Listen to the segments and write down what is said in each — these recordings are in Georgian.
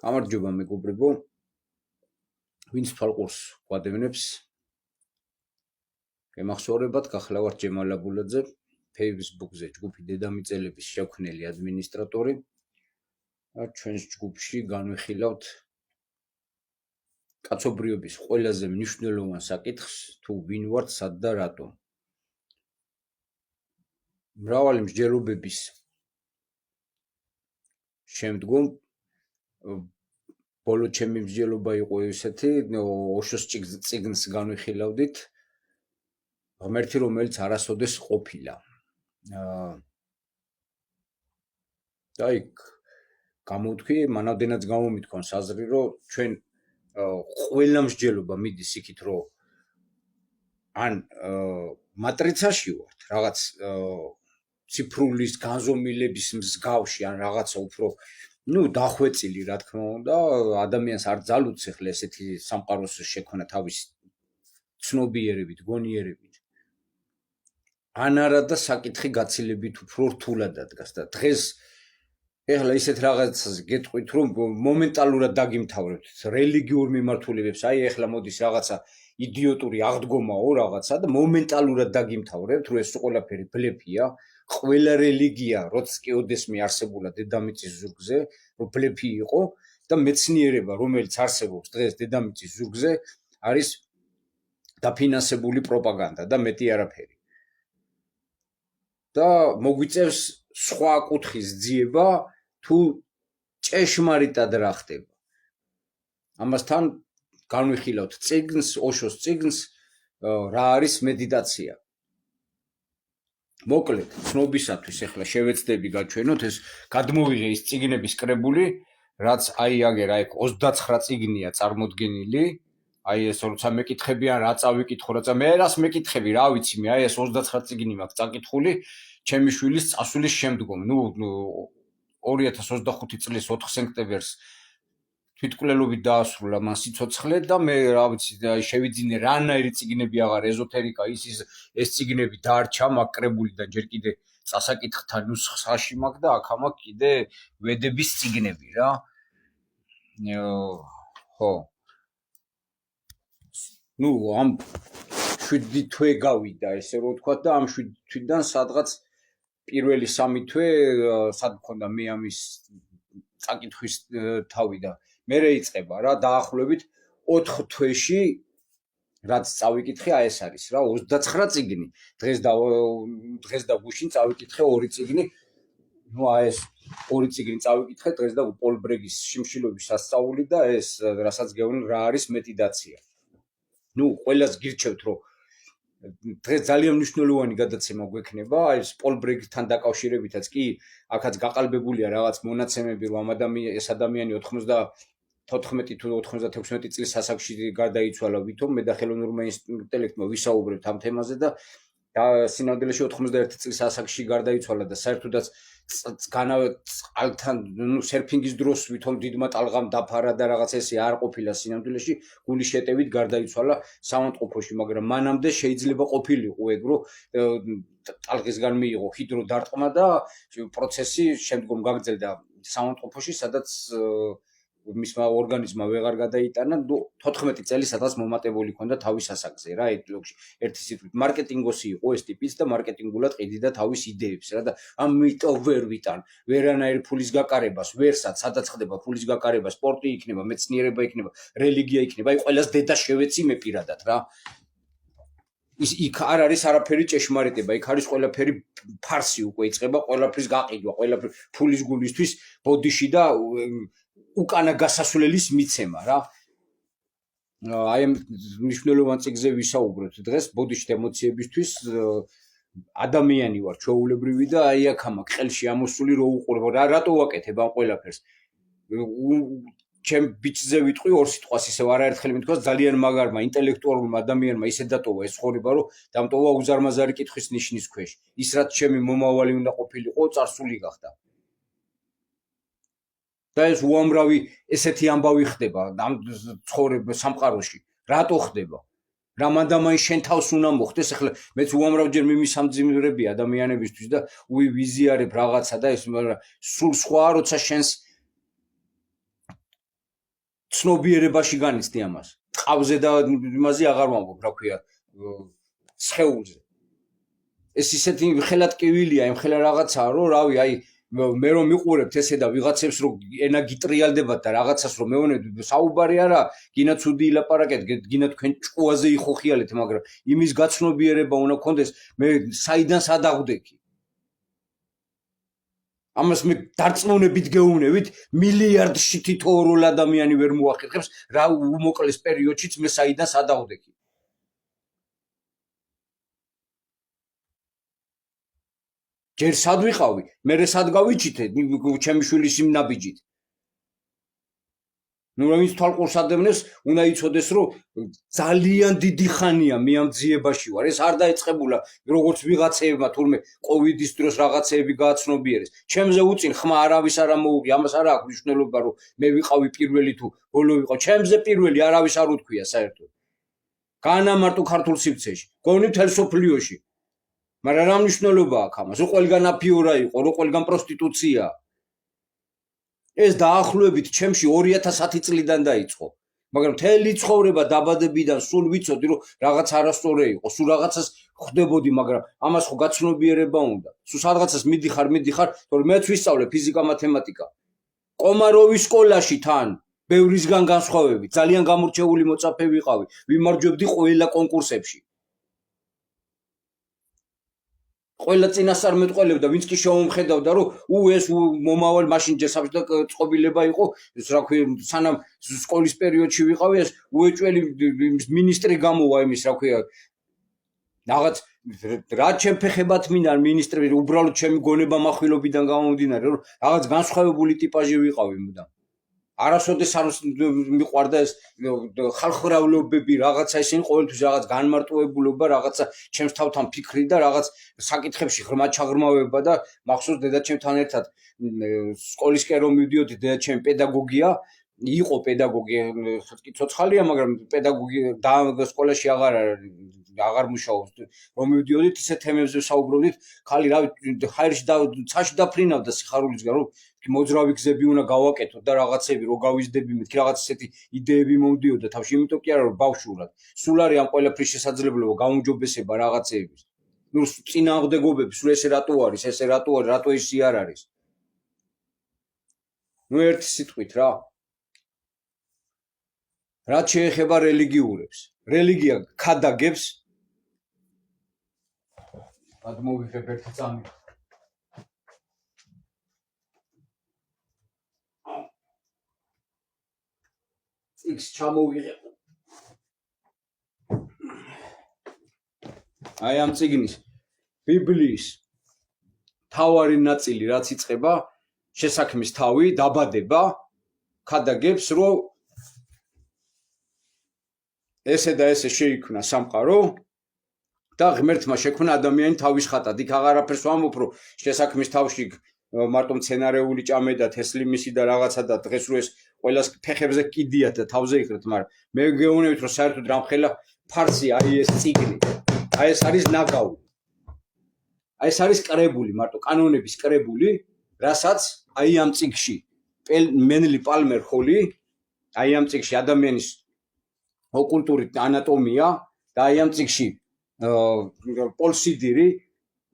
გამარჯობა მეგობრებო, ვინც თვალყურს გვადევნებს. გემახსოვრებათ, გახლავართ ჯემალ აბულაძე, Facebook-ზე ჯგუფი დედამიწელების შექმნელი ადმინისტრატორი. ჩვენს ჯგუფში განვიხილავთ კაცობრიობის ყველაზე მნიშვნელოვან საკითხს, თუ ვინ ვართ, სად და რატომ. მრავალი მსჯელობების შემდგომ ბოლო ჩემი მსჯელობა იყო ესეთი, ოშოს წიგნს განვიხილავდით, ღმერთი რომელიც არასოდეს ყოფილა. და იქ გამოვთქვი, მანამდენაც გამომითქვამს აზრი, რომ ჩვენ ყველა მსჯელობა მიდის იქით, რომ ან მატრიცაში ვართ, რაღაც ციფრულის განზომილების მსგავში, ან რაღაცა უფრო დახვეწილი, რა თქმა უნდა, ადამიანს არ ძალუძს ახლა ესეთი სამყაროს შექმნა თავის ცნობიერებით, გონიერებით. ან არა და საკითხი გაცილებით უფრო რთულად ადგას და დღეს ეხლა ისეთ რაღაცაზე გეტყვით, რომ მომენტალურად დაგიმთავრებთ რელიგიურ მიმართულებებს, აი ეხლა მოდის რაღაცა იდიოტური აღდგომაო რაღაცა და მომენტალურად დაგიმთავრებთ, რომ ეს ყველაფერი ბლეფია, ყველა რელიგია, როცა კი ოდესმე არსებულა დედამიწის ზურგზე, რომ ბლეფი იყო და მეცნიერება, რომელიც არსებობს დღეს დედამიწის ზურგზე, არის დაფინანსებული პროპაგანდა და მეტი არაფერი. და მოგვიწევს სხვა კუთხის ძიება, თუ ჭეშმარიტად რა ხდება. ამასთან განვიხილავთ წიგნს, ოშოს წიგნს, რა არის მედიტაცია. მოკლედ, ცნობისათვის ახლა შევეცდები გაჩვენოთ ეს გადმოვიღე ის წიგნების კრებული, რაც აი აგერ აი 29 წიგნია წარმოდგენილი. აი ეს როცა მეკითხები ან რა წავიკითხო, რაცა მე რას მეკითხები, რა ვიცი, მე აი ეს 29 წიგნი მაქვს წაკითხული ჩემი შვილის წასვლის შემდგომ. 2025 წლის 4 სექტემბერს თვითმკვლელობით დაასრულა მან სიცოცხლე და მე რა ვიცი, შევიძინე რანაირი წიგნები აღარ ეზოთერიკა ეს წიგნები დარჩა მაკრებულიდან ჯერ კიდე წასაკითხთა ნუსხაში მაქვს და აქ მაქვს კიდე ვედების წიგნები რა. ხო. ამ 7 თვე გავიდა ესე რომ ვთქვა და ამ 7 თვიდან სადღაც პირველი 3 თვე სად მქონდა მე ამის წაკითხვის თავი და მე რეიწყება რა დაახლოებით 4 თვეში რაც წავიკითხე აი ეს არის რა 29 წიგნი დღეს და გუშინ წავიკითხე 2 წიგნი აი ეს 2 წიგნი წავიკითხე დღეს და პოლ ბრეგის შიმშილობის სასწაული და ეს რასაც გეუბნები რა არის მედიტაცია. ყველას გირჩევთ რომ დღეს ძალიან მნიშვნელოვანი გადაცემა გვექნება, აი ეს პოლ ბრეგთან დაკავშირებითაც კი აქაც გაყალბებულია რაღაც მონაცემები, რომ ეს ადამიანი 94 თუ 96 წლის ასაკში გარდაიცვალა ვითომ მე და ხელოვნურმა ინტელექტმა ვისაუბრებთ ამ თემაზე და სინამდვილეში 91 წლის ასაკში გარდაიცვალა და საერთოდაც წყალთან სერფინგის დროს ვითომ დიდმა ტალღამ დაფარა და რაღაც ესე არ ყოფილა სინამდვილეში გულის შეტევით გარდაიცვალა სამონტყოფოში, მაგრამ მანამდე შეიძლება ყოფილიყო ეგ რომ ტალღისგან მიიღო ჰიდროდარტყმა და პროცესი შემდგომ გაგრძელდა სამონტყოფოში, სადაც მისმა ორგანიზმმა ვეღარ გადაიტანა 14 წელი სადღაც მომატებული ქონდა თავის ასაკზე რა ერთი სიტყვით მარკეტინგოსი იყო ეს ტიპიც და მარკეტინგულად ყიდიდა თავის იდეებს რა და ამიტომ ვერ ვიტან ვერანაირი ფულის გაკარებას ვერსად სადაც ხდება ფულის გაკარება სპორტი იქნება მეცნიერება იქნება რელიგია იქნება აი ყველას დედა შევეცი მე პირადად რა იქ არ არის არაფერი ჭეშმარიტება იქ არის ყველაფერი ფარსი უკვე იწყება ყველაფრის გაყიდვა ყველაფერი ფულის გულისთვის ბოდიში და უკანა გასასვლელის მიცემა რა. აი ამ მნიშვნელოვან წიგნზე ვისაუბროთ დღეს ბოდიშით ემოციებისთვის ადამიანი ვარ ჩვეულებრივი და აი აქ მაქვს ყელში ამოსული რო უყურებ რატო ვაკეთებ ამ ყველაფერს. ჩემ ბიჭზე ვიტყვი ორ სიტყვას ისევ არაერთხელ მithქვას ძალიან მაგარმა ინტელექტუალურმა ადამიანმა ისე დატოვა ეს ცხოვრება რომ დამტოვა უზარმაზარი კითხვის ნიშნის ქვეშ. ის რაც ჩემი მომავალი უნდა ყოფილიყო წარსული გახდა. და ეს უამრავი ესეთი ამბავი ხდება ამ ცხოვრება სამყაროში. რატო ხდება? რამანდამაი შენ თავს უნდა მოხდეს, ახლა მეც უამრავჯერ მიმისამძიმრები ადამიანებისთვის და ვიზიარებ რაღაცა და ეს სულ სხვაა, როცა შენს ცნობიერებაში განიცდი ამას. ყავზე და იმაზე აღარ ვამბობ, რა ქვია, სხეულზე. ეს ისეთი ხელატკივილია, იმ ხელა რაღაცაა, რომ რავი, აი მე რომ მიყურებთ ესე და ვიღაცებს რომ ენა გიტრიალდებათ და რაღაცას რომ მეუბნებთ, საუბარი არა, გინა ცუდი ილაპარაკეთ, გინა თქვენ ჭკუაზე იხოხიალეთ, მაგრამ იმის გაცნობიერება უნდა გქონდეს, მე საიდან სადაღვდექი. ამას მე დარწმუნებით გეუბნებით, მილიარდში თითოეულ ადამიანი ვერ მოახერხებს, რა უმოკლეს პერიოდშიც მე საიდან სადაღვდექი. ჯერ სად ვიყავი, მე სად გავიჩითე, ჩემი შვილის იმ ნაბიჯით. ნუ რა ვინც თვალყურს ადევნებს, უნდა იცოდეს, რომ ძალიან დიდი ხანია მე ამ ძიებაში ვარ. ეს არ დაიწყებულა, როგორც ვიღაცეებმა თურმე კოვიდის დროს რაღაცეები გააცნობიერეს. ჩემზე უწინ ხმა არავის არ მოუღი, ამას არ აქვს მნიშვნელობა, რომ მე ვიყავი პირველი თუ ბოლო ვიყავ. ჩემზე პირველი არავის არ უთქვია საერთოდ. განამარტო ქართულ სივრცეში, გონი მთელ სოფლიოში. მაგრამ რა მნიშვნელობა აქვს ამას? რო ყველგან აფიორა იყო, რო ყველგან პროსტიტუცია. ეს დაახლოებით ჩემში 2010 წლიდან დაიწყო. მაგრამ მთელი ცხოვრება დაბადებიდან სულ ვიცოდი, რომ რაღაც არასწორი იყო, სულ რაღაცას ხვდებოდი, მაგრამ ამას ხო გაცნობიერება უნდა. სულ სადღაცას მიდიხარ, თორე მეც ვისწავლე ფიზიკა, მათემატიკა. კომაროვის სკოლაში თან, ბევრისგან განსხვავებით, ძალიან გამორჩეული მოწაფე ვიყავი, ვიმარჯვებდი ყველა კონკურსებში. ყველა წინასწარმეტყველებდა, ვინც კი შეუმხედავდა, რომ ეს მომავალ მაშინ ჯესაბჭოთა წყობილება იყო, რა ქვია, სანამ სკოლის პერიოდში ვიყავი, ეს უეჭველი მინისტრი გამოვა იმის, რა ქვია, რაღაც რა ჩემ ფეხებად მინდა მინისტრი, უბრალოდ ჩემი გონება מחვილობიდან გამომდინარე, რომ რაღაც განსხვავებული ტიპაჟი ვიყავი მუდამ. არასოდეს არ მიყვარდა ეს ხალხმრავლობები, რაღაცა ისინი ყოველთვის რაღაც განმარტოებულობა, რაღაცა ჩემს თავთან ფიქრი და რაღაც საკითხებში ღრმა-ჩაღრმავება და მახსოვს დედაჩემთან ერთად სკოლისკენ რომ მივდიოდი, დედაჩემი პედაგოგია, იყო პედაგოგი, ცოცხალია, მაგრამ პედაგოგი და სკოლაში აღარ მუშაობს. რომ მივდიოდით ისე თემებზე საუბრობდით, ხალი რავი, ჰაერში და ცაში დაფრინავდა სიხარულისგან, რომ მოძრავი გზები უნდა გავაკეთოთ და რაღაცები რო გავიზდები მეთქი, რაღაც ესეთი იდეები მომდიოდა თავში, იმიტომ კი არა რომ ბავშვურად. სულ არის ამ ყველაფრის შესაძლებლობა, გაუმჯობესება რაღაცეების. ნუ წინააღმდეგობები, სულ ესე რატო არის, რატო ისე არ არის. ნუ ერთი სიტყვით რა. რაც შეეხება რელიგიურებს. რელიგია ქადაგებს. გადმოვიღებ ერთი წამი. X ჩამოვიღებ. აი ამ წიგნის ბიბლიის თავარი ნაწილი რაც იწყება შესაქმის თავი, დაბადება, ქადაგებს, რომ ესე და ესე შეიქმნა სამყარო და ღმერთმა შექმნა ადამიანი თავის ხატად. იქ აღარაფერს ვამბობ, რომ შესაქმის თავში მარტო მცენარეული ჭამე და თესლი მისი და რაღაცა და დღეს რო ეს ყველას ფეხებზე კიდიათ და თავზე იხრეთ, მაგრამ მე გეუბნებით, რომ საერთოდ რამხელა ფარსი აი ეს წიგნი. აი ეს არის ნაგავი. აი ეს არის კრებული, მარტო კანონების კრებული, რასაც აი ამ წიგში მენლი პალმერ ჰოლი, აი ამ წიგში ადამიანის ოკულტური ანატომია და აი ამ წიგში პოლ სიდირი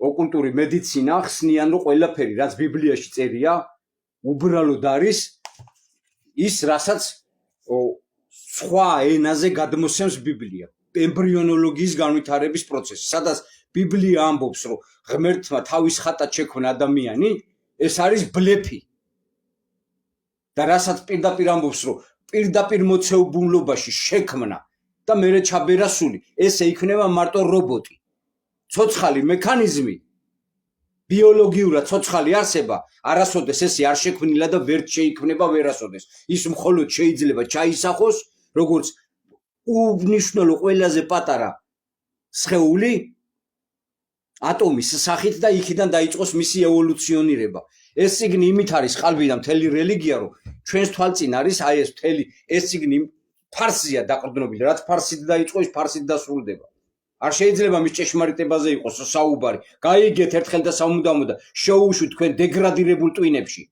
ოკულტური მედიცინა ხსნიან, რომ ყველაფერი, რაც ბიბლიაში წერია, უბრალოდ არის ის, რასაც სხვა ენაზე გადმოსცემს ბიბლია. ემბრიონოლოგიის განვითარების პროცესი, სადაც ბიბლია ამბობს, რომ ღმერთმა თავის ხატად შექმნა ადამიანი, ეს არის ბლეფი. და რასაც პირდაპირ ამბობს, რომ პირდაპირ მოცეუბნობაში შექმნა და მერე ჩაბერა სული, ესე იქნება მარტო რობოტი. ცოცხალი მექანიზმი, ბიოლოგიურად ცოცხალი არსება, არასოდეს ესე არ შექმნილა და ვერ შეიქმნება ვერასოდეს. ის მხოლოდ შეიძლება ჩაისახოს, როგორც უნიშნელო ყველაზე პატარა სხეული ატომის სახით და იქიდან დაიწყოს მისი ევოლუციონირება. ეს წიგნი იმით არის ყალბი და მთელი რელიგია, რომ ჩვენს თვალწინ არის აი ეს მთელი ეს წიგნი ფარსია დაყრდნობილი, რაც ფარსით დაიწყო, ის ფარსით დასრულდება. არ შეიძლება მის ჭეშმარიტებაზე იყოს საუბარი. გაიგეთ ერთხელ და სამუდამოდ და შეუშვით თქვენ დეგრადირებულ ტვინებში.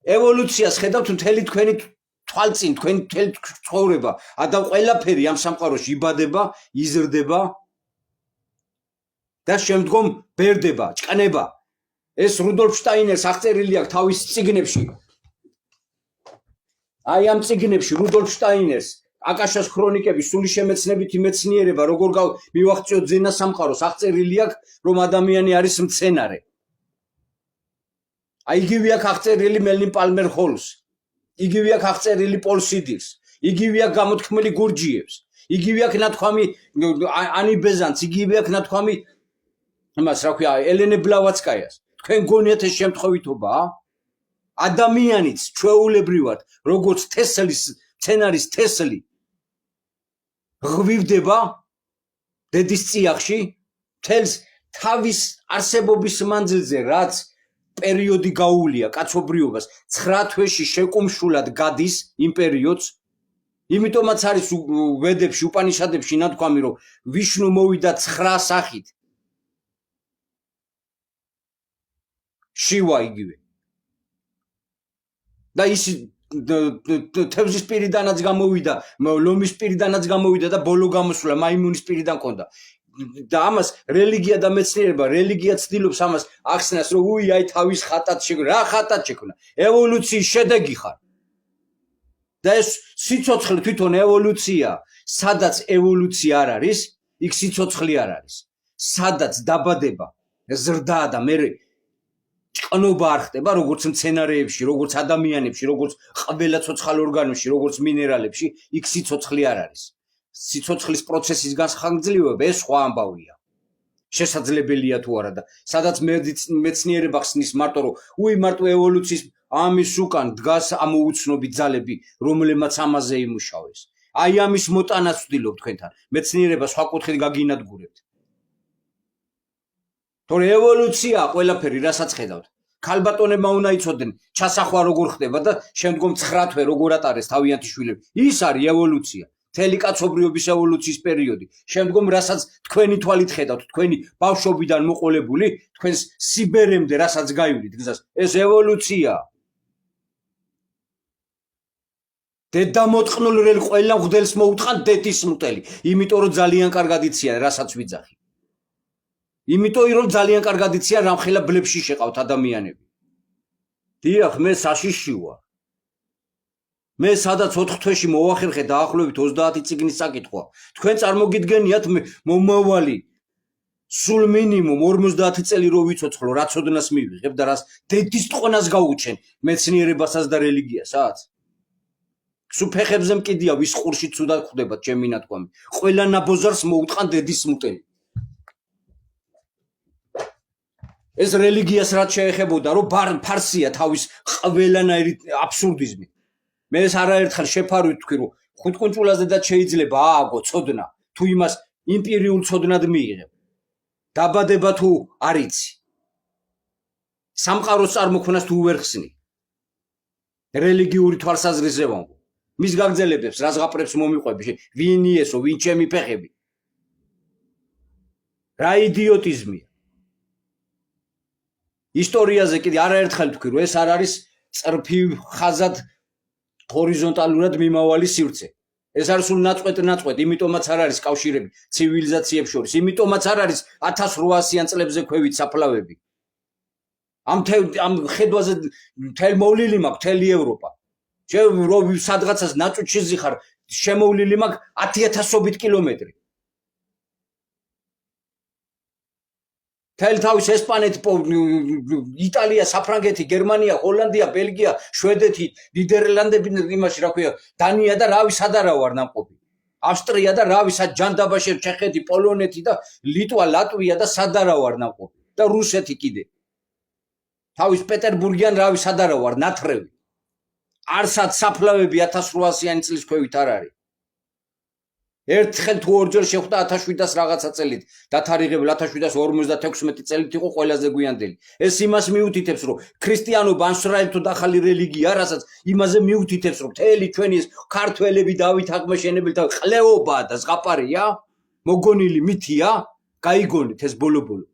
ევოლუციას ხედავთ მთელი თქვენი თვალწინ, თქვენი მთელი ცხოვრება, ადამ ყველაფერი ამ სამყაროში იბადება, იზრდება და შემდგომ ბერდება, ჭკნება. ეს რუდოლფ შტაინერს აღწერილი აქვს თავის წიგნებში. აი ამ წიგნებში რუდოლფ შტაინერს აკაშას ქრონიკების სული შემეცნებითი მეცნიერება როგორ მივაღწიოთ ძენა სამყაროს აღწერილი აქვს, რომ ადამიანი არის მცენარე. აი იგივე აქვს აღწერილი მელნინ პალმერ ჰოლს. იგივე აქვს აღწერილი პოლ სიდირს. იგივე აქვს გამოთქმული გურჯიევს. იგივე აქვს ნათქვამი ანი ბეზანს, იგივე აქვს ნათქვამი იმას რა ქვია ელენე ბლავაცკაიას. თქვენ გონიათ ეს შემთხვევითობაა? ადამიანიც ჩვეულებრივად როგორც თესლის მცენარის თესლი ღვივდება დედის წიაღში მთელს თავის არსებობის მანძილზე, რაც პერიოდი გაუვლია კაცობრიობას 9 თვეში შეკუმშულად გადის იმ პერიოდს. იმიტომაც არის ვედებში, უპანიშადებში ნათქვამი, რომ ვიშნუ მოვიდა 9 სახით. შივა იგივე. და ის თევზის პირიდანაც გამოვიდა, ლომის პირიდანაც გამოვიდა და ბოლო გამოსვლა მაიმუნის პირიდან ჰქონდა. და ამას რელიგია და მეცნიერება, რელიგია ცდილობს ამას ახსნას, რომ უი აი თავის ხატად შექმნა. რა ხატად შექმნა? ევოლუციის შედეგი ხარ. და ეს სიცოცხლე თვითონ ევოლუცია, სადაც ევოლუცია არ არის, იქ სიცოცხლე არ არის. სადაც დაბადება, ზრდა და მე ჭკნობა არ ხდება, როგორც მცენარეებში, როგორც ადამიანებში, როგორც ყველა ცოცხალ ორგანოში, როგორც მინერალებში, იქ სიცოცხლე არ არის. სიცოცხლის პროცესის განხანგრძლივება ეს სხვა ამბავია. შესაძლებელია თუ არა და სადაც მეცნიერება ხსნის მარტო რომ უი მარტო ევოლუციის ამის უკან დგას ამოუცნობი ძალები, რომლებმაც ამაზე იმუშავეს. აი ამის მოტანას ვცდილობ თქვენთან. მეცნიერება სხვა კუთხით გაგინადგურებთ. თორე ევოლუცია ყველაფერი რასაც ხედავთ. ქალბატონებმა უნდა იცოდნენ ჩასახვა როგორ ხდება და შემდგომ 9 თვე როგორ ატარეს თავიანთი შვილები. ის არის ევოლუცია. მთელი კაცობრიობის ევოლუციის პერიოდი. შემდგომ რასაც თქვენი თვალით ხედავთ, თქვენი ბავშვობიდან მოყოლებული, თქვენს სიბერემდე რასაც გაივლით გზას, ეს ევოლუცია. დედამოტყნულ რელ ყველა მღვდელს მოუთხან დედის მუტელი, იმიტომ რომ ძალიან კარგად იციან რასაც ვიძახი. იმიტომ რომ ძალიან კარგად იციან რამხელა ბლებში შეყავთ ადამიანები. დიახ, მე საშიში ვარ. მე სადაც 4 თვეში მოვახერხე დაახლოებით 30 წიგნის საკითხვა. თქვენ წარმოგიდგენიათ მომავალი სულ მინიმუმ 50 წელი რო ვიცოცხლო, რა ცოდნას მივიღებ და რას დედის ტყონას გაუჩენ მეცნიერებასაც და რელიგიასაც. სუფეხებზე მკიდია ვის ყურში ცუდად ხვდება ჩემი ნათქვამი. ყველა ნაბოზარს მოუტყან დედის მუტელი. ეს რელიგიას რაც შეეხებოდა, რომ ფარსია თავის ყველანაირი აბსურდიზმი. მე ეს არაერთხელ შეფარვით თქვი, რომ ხუთკუნწულაზე და შეიძლება ააგო ცოდნა, თუ იმას იმპერიულ ცოდნად მიიღებ. დაბადება თუ არ იცი. სამყაროს წარმოქმნას თუ ვერ ხსნი. რელიგიური თვალსაზრისზე ვამბობ. მის გაგრძელებებს რას ღაპრებს მომიყვები, ვინ იესო, ვინ ჩემი ფეხები. რა იდიოტიზმია. ისტორიაზე კიდე არაერთხელ თქვი, რომ ეს არ არის წრფი ხაზად ჰორიზონტალურად მიმავალი სივრცე. ეს არის სულ ნაწყვეტ, იმიტომაც არ არის კავშირები ცივილიზაციებს შორის, იმიტომაც არ არის 1800-იან წლებზე ქვევით საფლავები. ამ ხედვაზე მთელ მოვლილი მაქვს მთელი ევროპა. რომ სადღაცას ნაწუჩი ზიხარ შემოვლილი მაქვს 10,000-ობით კილომეტრი. თავის ესპანეთი, იტალია, საფრანგეთი, გერმანია, ჰოლანდია, ბელგია, შვედეთი, ნიდერლანდები, იმაში რა ქვია, დანია და რავი სადარა ვარ ნამყოფი. ავსტრია და რავი ჯანდაბაში, ჩეხეთი, პოლონეთი და ლიტვა, ლატვია და სადარა ვარ ნამყოფი. და რუსეთი კიდე. თავის პეტერბურგიან რავი სადარა ვარ ნათრევი. არსად საფლავები 1800-იანი წლის ქვევით არ არის. ერთხელ თუ ორჯერ შეხვდა 1700 რაღაცა წელით დათარიღებულ 1756 წელით იყო ყველაზე გვიანდელი. ეს იმას მიუთითებს, რომ ქრისტიანობა ან თუ ახალი რელიგია, რასაც იმაზე მიუთითებს, რომ მთელი ჩვენი ეს ქართველები დავით აღმაშენებელი და ყლეობაა და ზღაპარია, მოგონილი მითია, გაიგონით ეს ბოლო-ბოლო.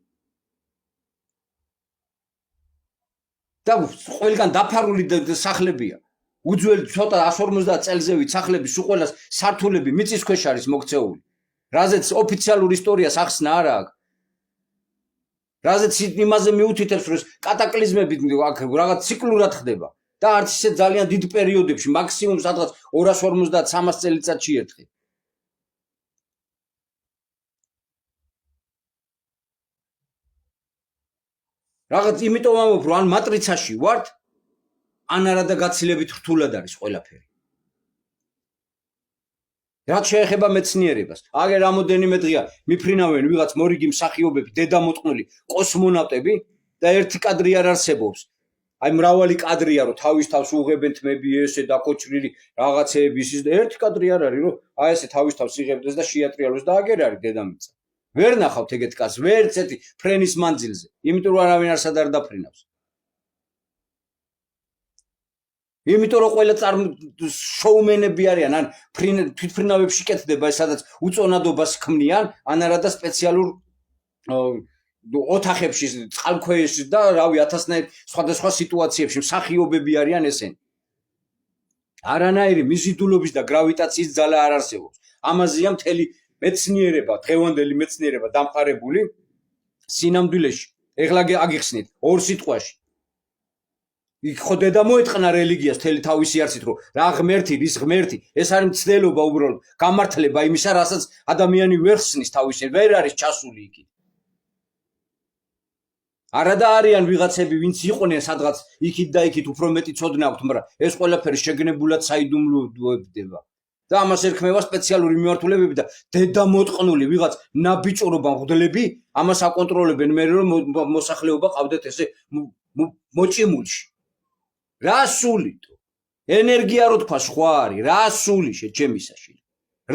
და ყველგან დაფარული სახლებია. უძველი ცოტა 150 წელზე ვით სახლები სულ ყველას სართულები მიწის ქვეშ არის მოქცეული. რაზეც ოფიციალური ისტორია სახსნა არა აქვს. რაზეც იმაზე მიუთითებს რომ კატაკლიზმები აქ რაღაც ციკლურად ხდება და არც ისე ძალიან დიდ პერიოდებში მაქსიმუმ სადღაც 250-300 წელიწადში ერთხელ. რაღაც იმიტომ ამბობ რომ ან მატრიცაში ვართ ან არადა გაცილებით რთულად არის ყველაფერი. რაც შეეხება მეცნიერებას, აგერ რამოდენიმე დღეა მიფრინავენ ვიღაც მორიგი მსახიობები, დედამოწყნული კოსმონავტები და ერთი კადრი არ არსებობს. აი მრავალი კადრია რომ თავის თავს უღებენ თმები ესე დაკოჭრილი რაღაცეები ის და ერთი კადრი არ არის რომ აი ესე თავის თავს იღებდეს და შეატრიალოს და აგერ არის დედამიწა. ვერ ნახავთ ეგეთ კაცს, ვერც ერთი ფრენის მანძილზე, იმიტომ რომ არავინ არსად არ დაფრინავს. იმიტომ რომ ყველა შოუმენები არიან, ან თვითფრინავებში კეთდება, სადაც უწონადობას ქმნიან, ან არადა სპეციალურ ოთახებში, წყალქვეშ და რავი, ათასნაირ სხვადასხვა სიტუაციებში მსახიობები არიან ესენი. არანაირი მიზიდულობის და გრავიტაციის ძალა არ არსებობს. ამაზეა მთელი მეცნიერება, დღევანდელი მეცნიერება დამყარებული სინამდვილეში. ეხლა აგიხსნით ორ სიტყვაში. იქ ხო დედა მოეთყნა რელიგიას მთელი თავისი არსით, რომ რა ღმერთი, რის ღმერთი, ეს არის მცდელობა უბრალოდ, გამართლება იმისა, რასაც ადამიანი ვერ ხსნის თავისი, ვერ არის ჩასული იქით. არადა არიან ვიღაცები, ვინც იყვნენ სადღაც იქით და იქით უფრო მეტი ცოდნა აქვთ, მაგრამ ეს ყველაფერი შეგნებულად საიდუმლოებდება. და ამას ერქმევა სპეციალური მიმართულებები და დედამოტყნული ვიღაც ნაბიჭრობა მღვდლები ამას აკონტროლებენ მე რომ მოსახლეობა ყავდეთ ესე მოჭიმულში. რა სულითო? ენერგია რო თქვა სხვა არის, რა სული შეჩემისაში?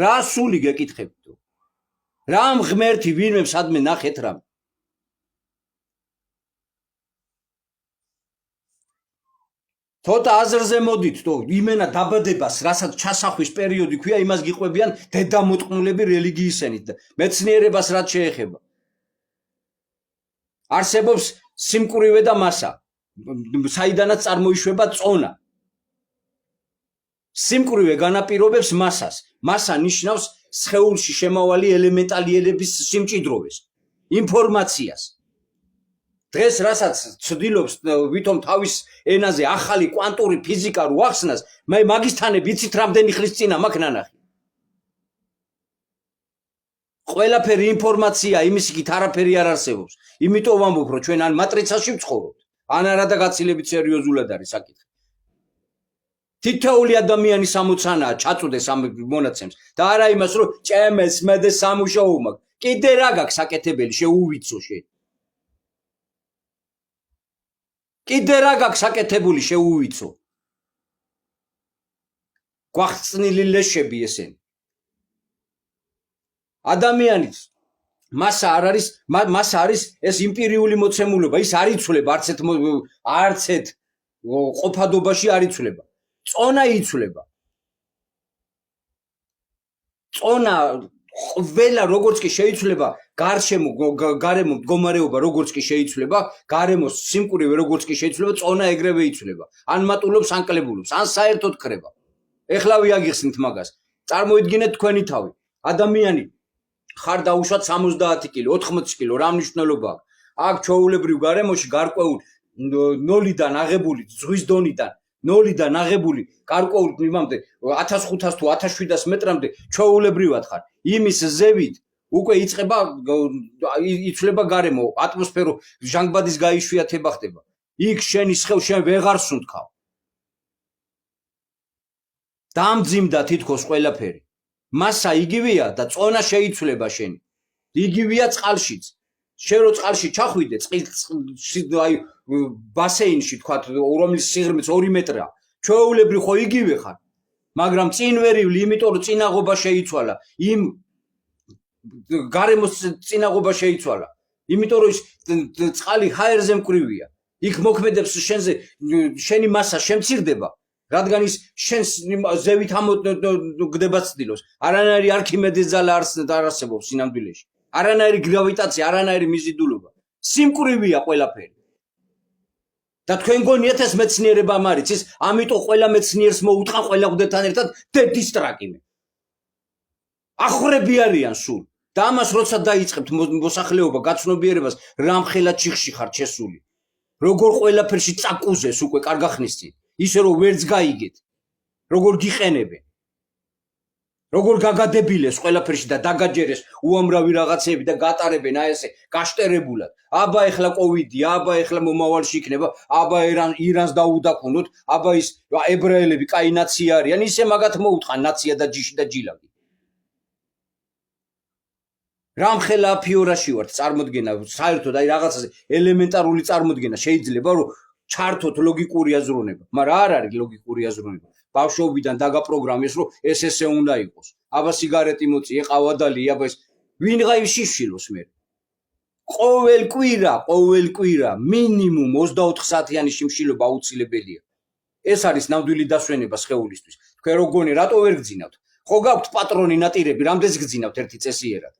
რა სული გეკითხებთო? რამ ღმერთი ვინმე სადმე ნახეთ რამ? თოთა აზრზე მოდით, თო იმენა დაბადებას, რასაც ჩასახვის პერიოდი ქვია, იმას გიყვებიან დედამოტყნულები რელიგიისენით და მეცნიერებას რაც შეეხება. არსებობს სიმკვრივე და მასა, საიდანაც წარმოიშვება წონა. სიმკვრივე განაპირობებს მასას. მასა ნიშნავს სხეულში შემავალი ელემენტალიელების სიმჭიდროვეს, ინფორმაციას. დღეს რასაც ცდილობს ვითომ თავის ენაზე ახალი კვანტური ფიზიკა რო ახსნას, მე მაგისთანები იცით რამდენი ხნის წინა მაქვს ნანახი. ყველაფერი ინფორმაცია, იმის იქით არაფერი არ არსებობს. იმიტომ ვამბობ, რომ ჩვენ ან მატრიცაში ვცხოვრობთ, ან არადა გაცილებით სერიოზულად არის საკითხი. თითოეული ადამიანის ამოცანაა ჩაწუდეს ამ მონაცემს და არა იმას, რომ ჭემეს მე და სამუშაო მაქვს. კიდე რა გაქვს საკეთებელი, შეუვიცო შენ. კიდე რა გაქვს საკეთებული შეუვიცო. გვახსნილი ლეშები ესენი. ადამიანის მასა არ არის, მასა არის ეს იმპერიული მოცემულობა, ის არ იცვლება არც ერთ ყოფადობაში არ იცვლება. წონა იცვლება. წონა ყველა როგორც კი შეიცვლება გარშემო გარემო მდგომარეობა როგორც კი შეიცვლება გარემოს სიმკვრივე როგორც კი შეიცვლება წონა ეგრევე იცვლება ან მატულობს ან კლებულობს ან საერთოდ კრება. ეხლა ვიაგიხსნით მაგას. წარმოიდგინეთ თქვენი თავი. ადამიანი ხარ დაუშვათ 70 კილო, 80 კილო, რა მნიშვნელობა აქვს? აქ ჩვეულებრივ გარემოში გარკვეულ 0-დან აღებული ზღვის დონიდან 0-დან აღებული გარკვეულ იმამდე 1500 თუ 1700 მეტრამდე ჩვეულებრივად ხარ. იმის ზევით უკვე იწყება იცვლება გარემო, ატმოსფერო ჟანგბადის გაიშვიათება ხდება. იქ შენი სხეულ შენ ვეღარ სუნთქავ. დამძიმდა თითქოს ყველაფერი. მასა იგივეა და წონა შეიცვლება შენი. იგივეა წყალშიც. შენ რო წყალში ჩახვიდე, აი ბასეინში თქვა, რომლის სიღრმეც 2 მეტრია. ჩვეულებრივ ხო იგივე ხარ. მაგრამ წინ ვერივლი, იმიტომ რომ წინაღობა შეიცვალა. იმ გარემოს წინაღობა შეიცვალა. იმიტომ რომ წყალი ჰაერზე მკვრივია. იქ მოქმედებს შენზე, შენი მასა შემცირდება. რადგან ის შენს ზევით გდება ცდილობს. არანაირი არქიმედეს ძალა არ არსებობს სინამდვილეში. არანაირი გრავიტაცია, არანაირი მიზიდულობა. სიმკვრივია ყველაფერი. და თქვენ გონიათ ეს მეცნიერება მარიც ის ამიტომ ყველა მეცნიერს მოუტყან ყველა ღვთთან ერთად დედის ტრაკიმე ახრები არიან სულ და ამას როცა დაიწყებთ მოსახლეობა გაცნობიერებას რამხელა ჩიხში ხართ შესული როგორ ყველაფერში წაკუზეს უკვე კარგახნის წინ ისე რომ ვერც გაიგეთ როგორ გიყენებენ როგორ გაგადებილეს ყველაფერში და დაგაჯერეს უამრავი რაღაცები და გატარებენ აი ესე გაშტერებულად აბა ეხლა კოვიდია აბა ეხლა მომავალში იქნება აბა ირანს დაუდაქუნოთ აბა ის ებრაელები კაი ნაცია არიან ისე მაგათ მოუტყან ნაცია და ჯიში და ჯილაგი რამხელა ფიორაში ვართ წარმოდგენა საერთოდ აი რაღაცაზე ელემენტარული წარმოდგენა შეიძლება რომ ჩართოთ ლოგიკური აზროვნება მაგრამ არ არის ლოგიკური აზროვნება ბავშვობიდან დაგაპროგრამეს რომ ესე უნდა იყოს აბა სიგარეტი მოწი ეყავადალი აბა ეს ვინღა შიშილოს მე ყოველ კვირა მინიმუმ 24 საათიანი შიმშილობა აუცილებელია ეს არის ნამდვილი დასვენება სხეულისთვის თქვენ რო გონი რატო ვერ გძინავთ ხო გაქვთ პატრონი ნატირები რამდენს გძინავთ ერთი წესიერად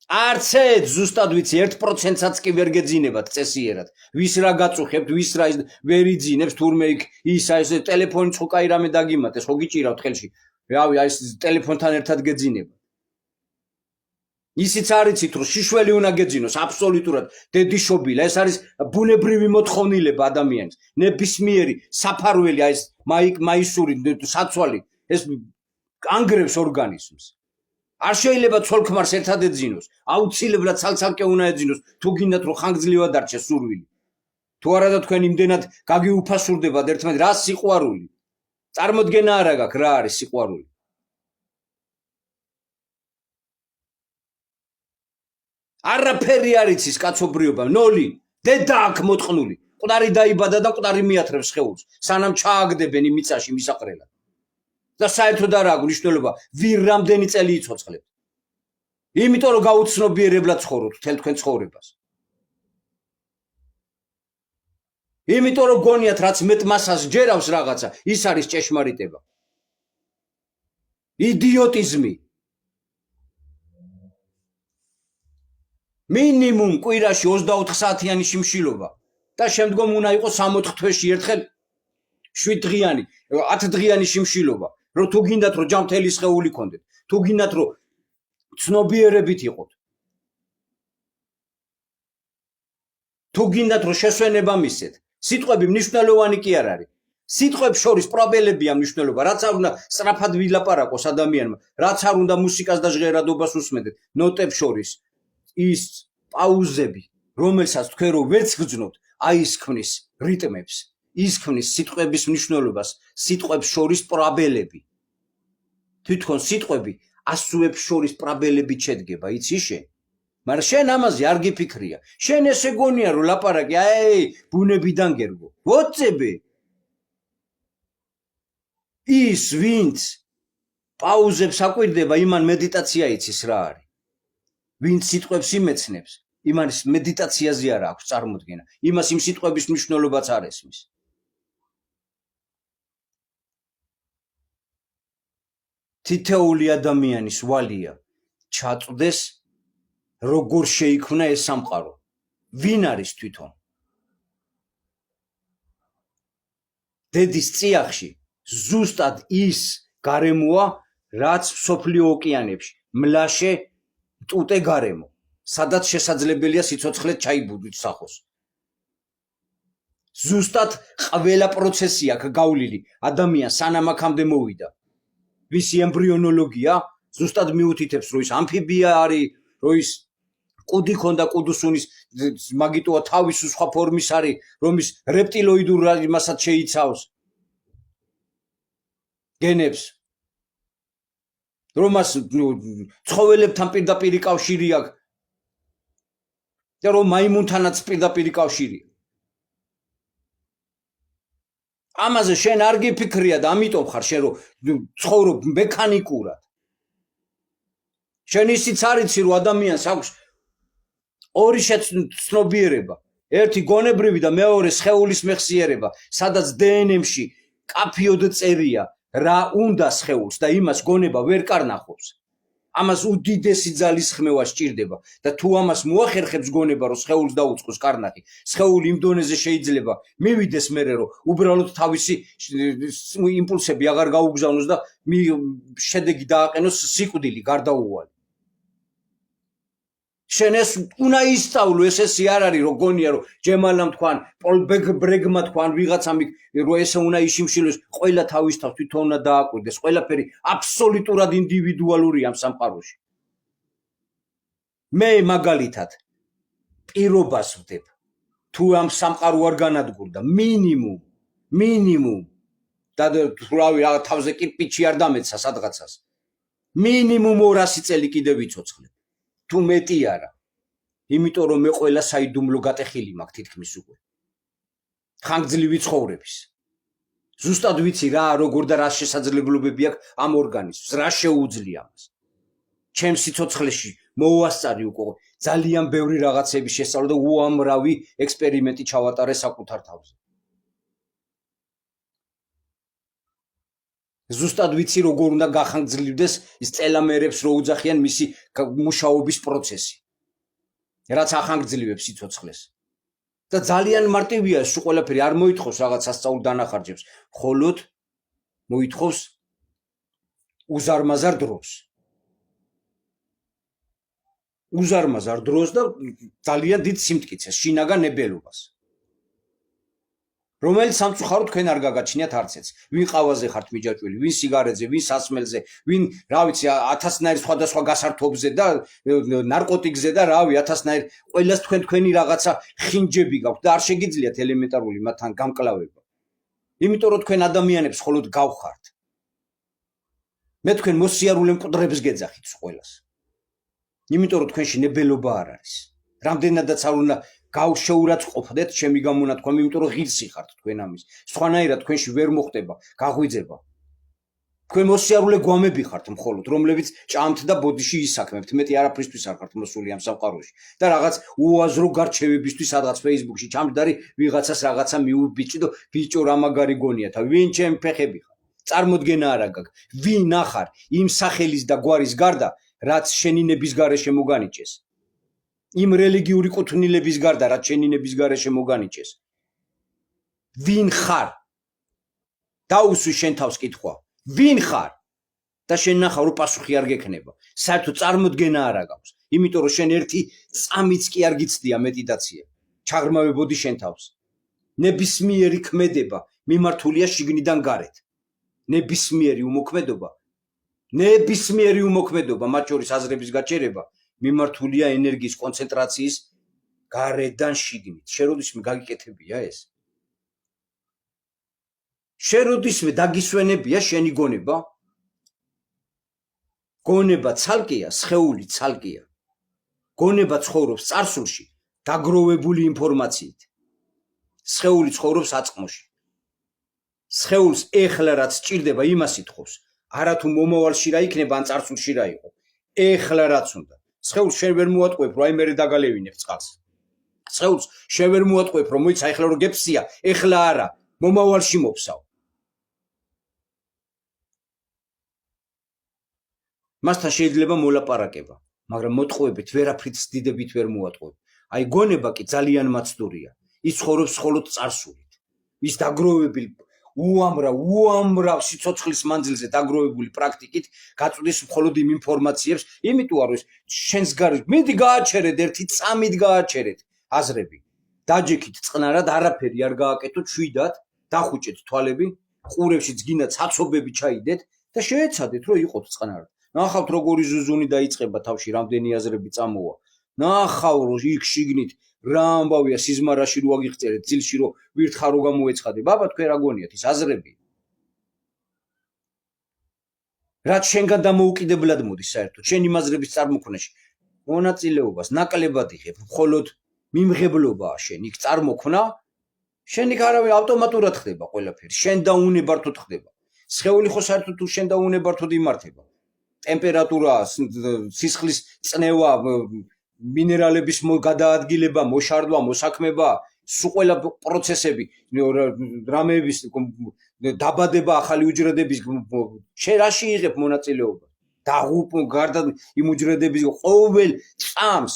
არცეთ ზუსტად ვიცი 1%-საც კი ვერ გეძინებათ წესიერად ვის რა გაწუხებთ ვის რა ვერ იძინებს თურმე იქ ისა ეს ტელეფონი წყუკაი რამე დაგიმატეს ხო გიჭირავთ ხელში რავი აი ეს ტელეფონთან ერთად გეძინება ისიც არიცით რომ შიშველი უნდა გეძინოს აბსოლუტურად დედიშობილა ეს არის ბუნებრივი მოთხოვნილება ადამიანის ნებისმიერი საფარველი აი ეს მაისური საცვალი ეს ანგრევს ორგანიზმს არ შეიძლება ცოლ-ქმარს ერთად ეძინოს აუცილებლად ცალ-ცალკე უნდა ეძინოს თუ გინდათ რომ ხანგრძლივად დარჩეს სურვილი თუ არა და თქვენ იმდენად გაგიუფასურდებათ ერთმანეთს რა სიყვარული წარმოდგენა არ აქვს რა არის სიყვარული არაფერი არ იცის კაცობრიობა ნოლი დედა აქ მოტყნული მკვდარი დაიბადა და მკვდარი მიათრებს სხეულს სანამ ჩააგდებენ იმ მიწაში მისაყრელად და საერთოდ არ აქვს მნიშვნელობა ვინ რამდენი წელი იცოცხლებთ იმიტომ რომ გაუცნობიერებლად ცხოვრობთ თელ თქვენ ცხოვრებას იმიტომ რომ გონიათ რაც მეტ მასას ჯერავს რაღაცა ის არის ჭეშმარიტება იდიოტიზმი მინიმუმ კვირაში 24 საათიანი შიმშილობა და შემდგომ უნდა იყოს 60 თვეში ერთხელ 7 დღიანი 10 დღიანი შიმშილობა რომ თუ გინდათ რომ ჯამთელი სხეული გქონდეთ თუ გინდათ რომ ცნობიერებით იყოთ თუ გინდათ რომ შესვენება მისცეთ სიტყვები მნიშვნელოვანი კი არ არის სიტყვებს შორის პრობლემებია მნიშვნელობა რაც არ უნდა სწრაფად ვილაპარაკოს ადამიანმა რაც არ უნდა მუსიკას და ჟღერადობას უსმენდეთ ნოტებს შორის ის პაუზები რომელსაც თქვენ რო ვერც გძნოთ აი ის ქმნის რიტმებს ის ქმნის სიტყვების მნიშვნელობას სიტყვებს შორის პრობლემები თვითონ სიტყვები ასუებს შორის პრობლემები შედგება იცი შენ მაგრამ შენ ამაზე არ გიფიქრია შენ ესე გონია რომ ლაპარაკი აი ბუნებიდან გერგო ვოცები ის ვინც პაუზებს აკვირდება იმან მედიტაცია იცის რა არის ვინც სიტყვებს იმეცნებს იმას მედიტაციაზე არ აქვს წარმოდგენა იმას იმ სიტყვების მნიშვნელობაც არ ესმის თითოეული ადამიანის ვალია ჩაწვდეს როგორ შეიქმნა ეს სამყარო ვინ არის თვითონ დედის წიაღში ზუსტად ის გარემოა რაც სოფლიო ოკეანეებში მლაშე ტუტე გარემო სადაც შესაძლებელია სიცოცხლე ჩაიბუდვით სახოს ზუსტად ყველა პროცესი აქვს გავლილი ადამიანს სანამ აქამდე მოვიდა ვისი ემბრიონოლოგია ზუსტად მიუთითებს რომ ის ამფიბია არის რომ ის კუდი ქონდა კუდუსუნის მაგიტოა თავის სხვა ფორმის არის რომ ის რეპტილოიდურ იმასაც შეიცავს გენებს რომ მას ცხოველებთან პირდაპირ კავშირი აქვს და რომ მაიმუნთანაც პირდაპირ კავშირია ამაზე შენ არ გიფიქრია და ამიტომ ხარ შენ რომ ცხოვრობ მექანიკურად შენ ისიც არიცი რომ ადამიანს აქვს ორი შეცნობიერება ერთი გონებრივი და მეორე სხეულის მეხსიერება სადაც დნმ-ში კაფიოდ წერია რა უნდა სხეულს და იმას გონება ვერ კარნახობს ამას უდიდესი ძალის ხმევა სჭირდება და თუ ამას მოახერხებს გონება რომ სხეულს დაუწყოს კარნახი სხეული იმ დონეზე შეიძლება მივიდეს მერე რომ უბრალოდ თავისი იმპულსები აღარ გაუგზავნოს და შედეგი დააყენოს სიკვდილი გარდაუვალი შენ ეს უნდა ისწავლო ესე არ არის რომ გონია რომ ჯემალამ თქვან პოლ ბრეგმა თქვან ვიღაცამ რომ ესე უნდა იშიმშილოს ყველა თავის თავს თვითონ უნდა დააკვირდეს ყველაფერი აბსოლუტურად ინდივიდუალურია ამ სამყაროში მე მაგალითად პირობას ვდებ თუ ამ სამყარო არ განადგურდა მინიმუმ და რავი რა თავზე კირპიჩი არ დამეცა სადღაცას მინიმუმ 200 წელი კიდე ვიცოცხლებ თუ მეტი არა იმიტომ რომ მე ყველა საიდუმლო გატეხილი მაქვს თითქმის უკვე ხანგრძლივი ცხოვრების ზუსტად ვიცი რა როგორ და რა შესაძლებლობები აქვს ამ ორგანიზმს რა შეუძლია მას ჩემს სიცოცხლეში მოუასწარი უკვე ძალიან ბევრი რაღაცების შესწავლა და უამრავი ექსპერიმენტი ჩავატარე საკუთარ თავზე ზუსტად ვიცი როგორ უნდა გახანგრძლივდეს ის წელამერებს რო უძახიან მისი მუშაობის პროცესი რაც ახანგრძლივებს სიცოცხლეს და ძალიან მარტივია ეს ყველაფერი არ მოითხოვს რაღაც სასწაულ დანახარჯებს მხოლოდ მოითხოვს უზარმაზარ დროს და ძალიან დიდ სიმტკიცეს შინაგან ნებელობას რომელიც სამწუხაროდ თქვენ არ გაგაჩნიათ არცეც ვინ ყავაზე ხართ მიჯაჭვილი ვინ სიგარეტზე ვინ სასმელზე ვინ რა ვიცი 1000-ნაირ სხვადასხვა გასართობზე და ნარკოტიკზე და რავი 1000-ნაირ ყველას თქვენი რაღაცა ხინჯები გაქვთ და არ შეგიძლიათ ელემენტარული მათთან გამკლავება იმიტომ რომ თქვენ ადამიანებს მხოლოდ გავხართ მე თქვენ მოსიარულე მკვდრებს გეძახით ყველას იმიტომ რომ თქვენში ნებელობა არ არის რამდენადაც არ უნდა გავშეურაცხყოფდეთ ჩემი გამონათქვამი, იმიტომ რომ ღირსი ხართ თქვენ ამის. სხვანაირად თქვენში ვერ მოხდება გაღვიძება. თქვენ მოსიარულე გვამები ხართ მხოლოდ, რომლებიც ჭამთ და ბოდიში ისაქმებთ. მეტი არაფრისთვის არ ხართ მოსული ამ სამყაროში. და რაღაც უაზრო გარჩევებისთვის სადღაც Facebook-ში ჩამჯდარი ვიღაცას რაღაცა მიუბიჭდო, ბიჭო რა მაგარი გონიათ. ვინ ჩემ ფეხები ხარ? წარმოდგენა არ აგაგ. ვინ ახარ იმ სახელის და გვარის გარდა, რაც შენინების გარეშე მოგანიჭეს? იმ რელიგიური კუთვნილების გარდა რაც შენინების გარეშე მოგანიჭეს ვინ ხარ დაუსვი შენ თავს კითხვა ვინ ხარ და შენ ნახავ რომ პასუხი არ გექნება საერთოდ წარმოდგენა არ აგავს იმიტომ რომ შენ ერთი წამიც კი არ გიცდია მედიტაცია ჩაღრმავებოდი შენ თავს ნებისმიერი ქმედება მიმართულია შიგნიდან გარეთ ნებისმიერი უმოქმედობა მათ შორის აზრების გაჩერება მიმართულია ენერგიის კონცენტრაციის გარედან შიგნით. შეროდისმე გაგიკეთებია ეს? შეროდისმე დაგისვენებია შენი გონება? გონება ცალკეა, სხეული ცალკეა. გონება ცხოვრობს წარსულში, დაგროვებული ინფორმაციით. სხეული ცხოვრობს აწმოში. სხეულს ეხლა რაც სჭირდება, იმას ითხოვს. არა თუ მომავალში რა იქნება, ან წარსულში რა იყო. ეხლა რაც უნდა. სხეულს შენ ვერ მოატყუებ, რომ აი მე დაგალევინებ წყალს. სხეულს შენ ვერ მოატყუებ, რომ მოიცა ეხლა რომ გეფსია, ეხლა არა, მომავალში მოფსავ. მასთან შეიძლება მოლაპარაკება, მაგრამ მოტყუებით ვერაფრით დიდებით ვერ მოატყუებ. აი გონება კი ძალიან მაცდურია. ის ცხოვრობს მხოლოდ წარსულით. ის დაგროვებული უამრავ სიცოცხლის მანძილზე დაგროვებული პრაქტიკით გაწვდის მხოლოდ იმ ინფორმაციებს, იმიტომ რომ შენს გარეშე მიდი გააჩერეთ ერთი წამით გააჩერეთ აზრები. დაჯექით წყნარად, არაფერი არ გააკეთოთ, შვიდად, დახუჭეთ თვალები, ყურებში ძგინდა ცაცობები ჩაიდეთ და შეეცადეთ რომ იყოთ წყნარად. ნახავთ როგორი ზუზუნი დაიწყება თავში, რამდენი აზრები წამოვა. ნახავ რომ იქ შიგნით რა ამბავია სიზმარაში რო აგიღწერეთ ძილში რო ვირთხა რო გამოეცხადე ბაბა თქვენ რა გონიათ ის აზრები რაც შენგან დამოუკიდებლად მოდის საერთოდ შენი მაზრების წარმოქმნაში მონაწილეობას ნაკლებად იღებ მხოლოდ მიმღებლობაა შენ იქ წარმოქმნა შენი გარავი ავტომატურად ხდება ყველაფერი შენ დაუნებართოდ ხდება სხეული ხო საერთოდ თუ შენ დაუნებართოდ იმართება ტემპერატურა სისხლის წნევა მინერალების გადაადგილება, მოშარდვა, მოსაქმება, სულ ყველა პროცესები, რამეების დაბადება, ახალი უჯრედების შენ რაში იღებ მონაწილეობას? დაღუპულ გარდა იმ უჯრედების ყოველ წამს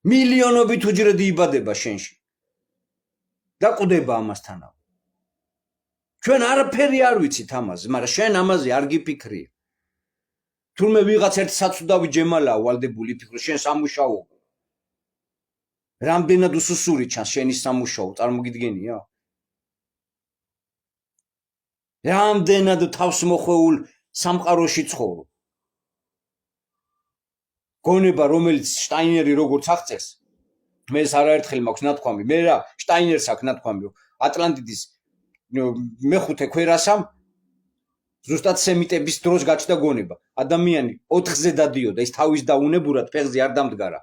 მილიონობით უჯრედი იბადება შენში და ყვდება ამასთანავე. ჩვენ არაფერი არ ვიცით ამაზე, მაგრამ შენ ამაზე არ გიფიქრია. თურმე ვიღაც ერთ საცუდავი ჯემალაა ვალდებული იფიქრო შენ სამუშაო. რამდენად უსუსური ჩანს შენი სამუშაო, წარმოგიდგენია? რამდენად თავს მოხვეულ სამყაროში ცხოვრობ. გონება რომელიც შტაინერი როგორც აღწერს, მე ეს არაერთხელ მაქვს ნათქვამი, მე რა შტაინერს აქვს ნათქვამი, ატლანტიდის მეხუთე ქვერასამ ზუსტად სემიტების დროს გაჩნდა გონება. ადამიანი 4-ზე დადიოდა, ის თავის დაუნებურად ფეხზე არ დამდგარა.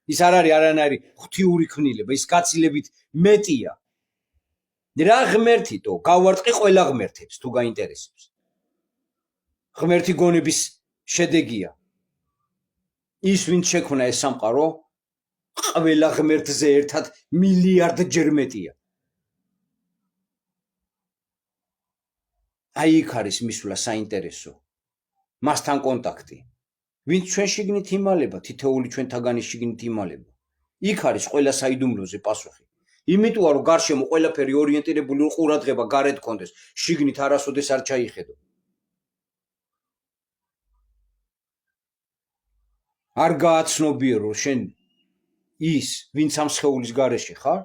ის არ არის არანაირი ღვთიური ქმნილება, ის გაცილებით მეტია. რა ღმერთითო, გავარტყი ყველა ღმერთებს თუ გაინტერესებს. ღმერთი გონების შედეგია. ის ვინც შექმნა ეს სამყარო, ყველა ღმერთზე ერთად მილიარდჯერ მეტია. აი იქ არის მისვლა საინტერესო. მასთან კონტაქტი. ვინც ჩვენ შიგნით იმალება, თითოეული ჩვენთაგანი შიგნით იმალება. იქ არის ყველა საიდუმლოზე პასუხი. იმიტომ რომ გარშემო ყველაფერი ორიენტირებული ყურადღება გარეთ კონდეს, შიგნით არასოდეს არ ჩაიხედო. არ გააცნობიერო შენ ის, ვინც ამ სხეულის გარეშე ხარ?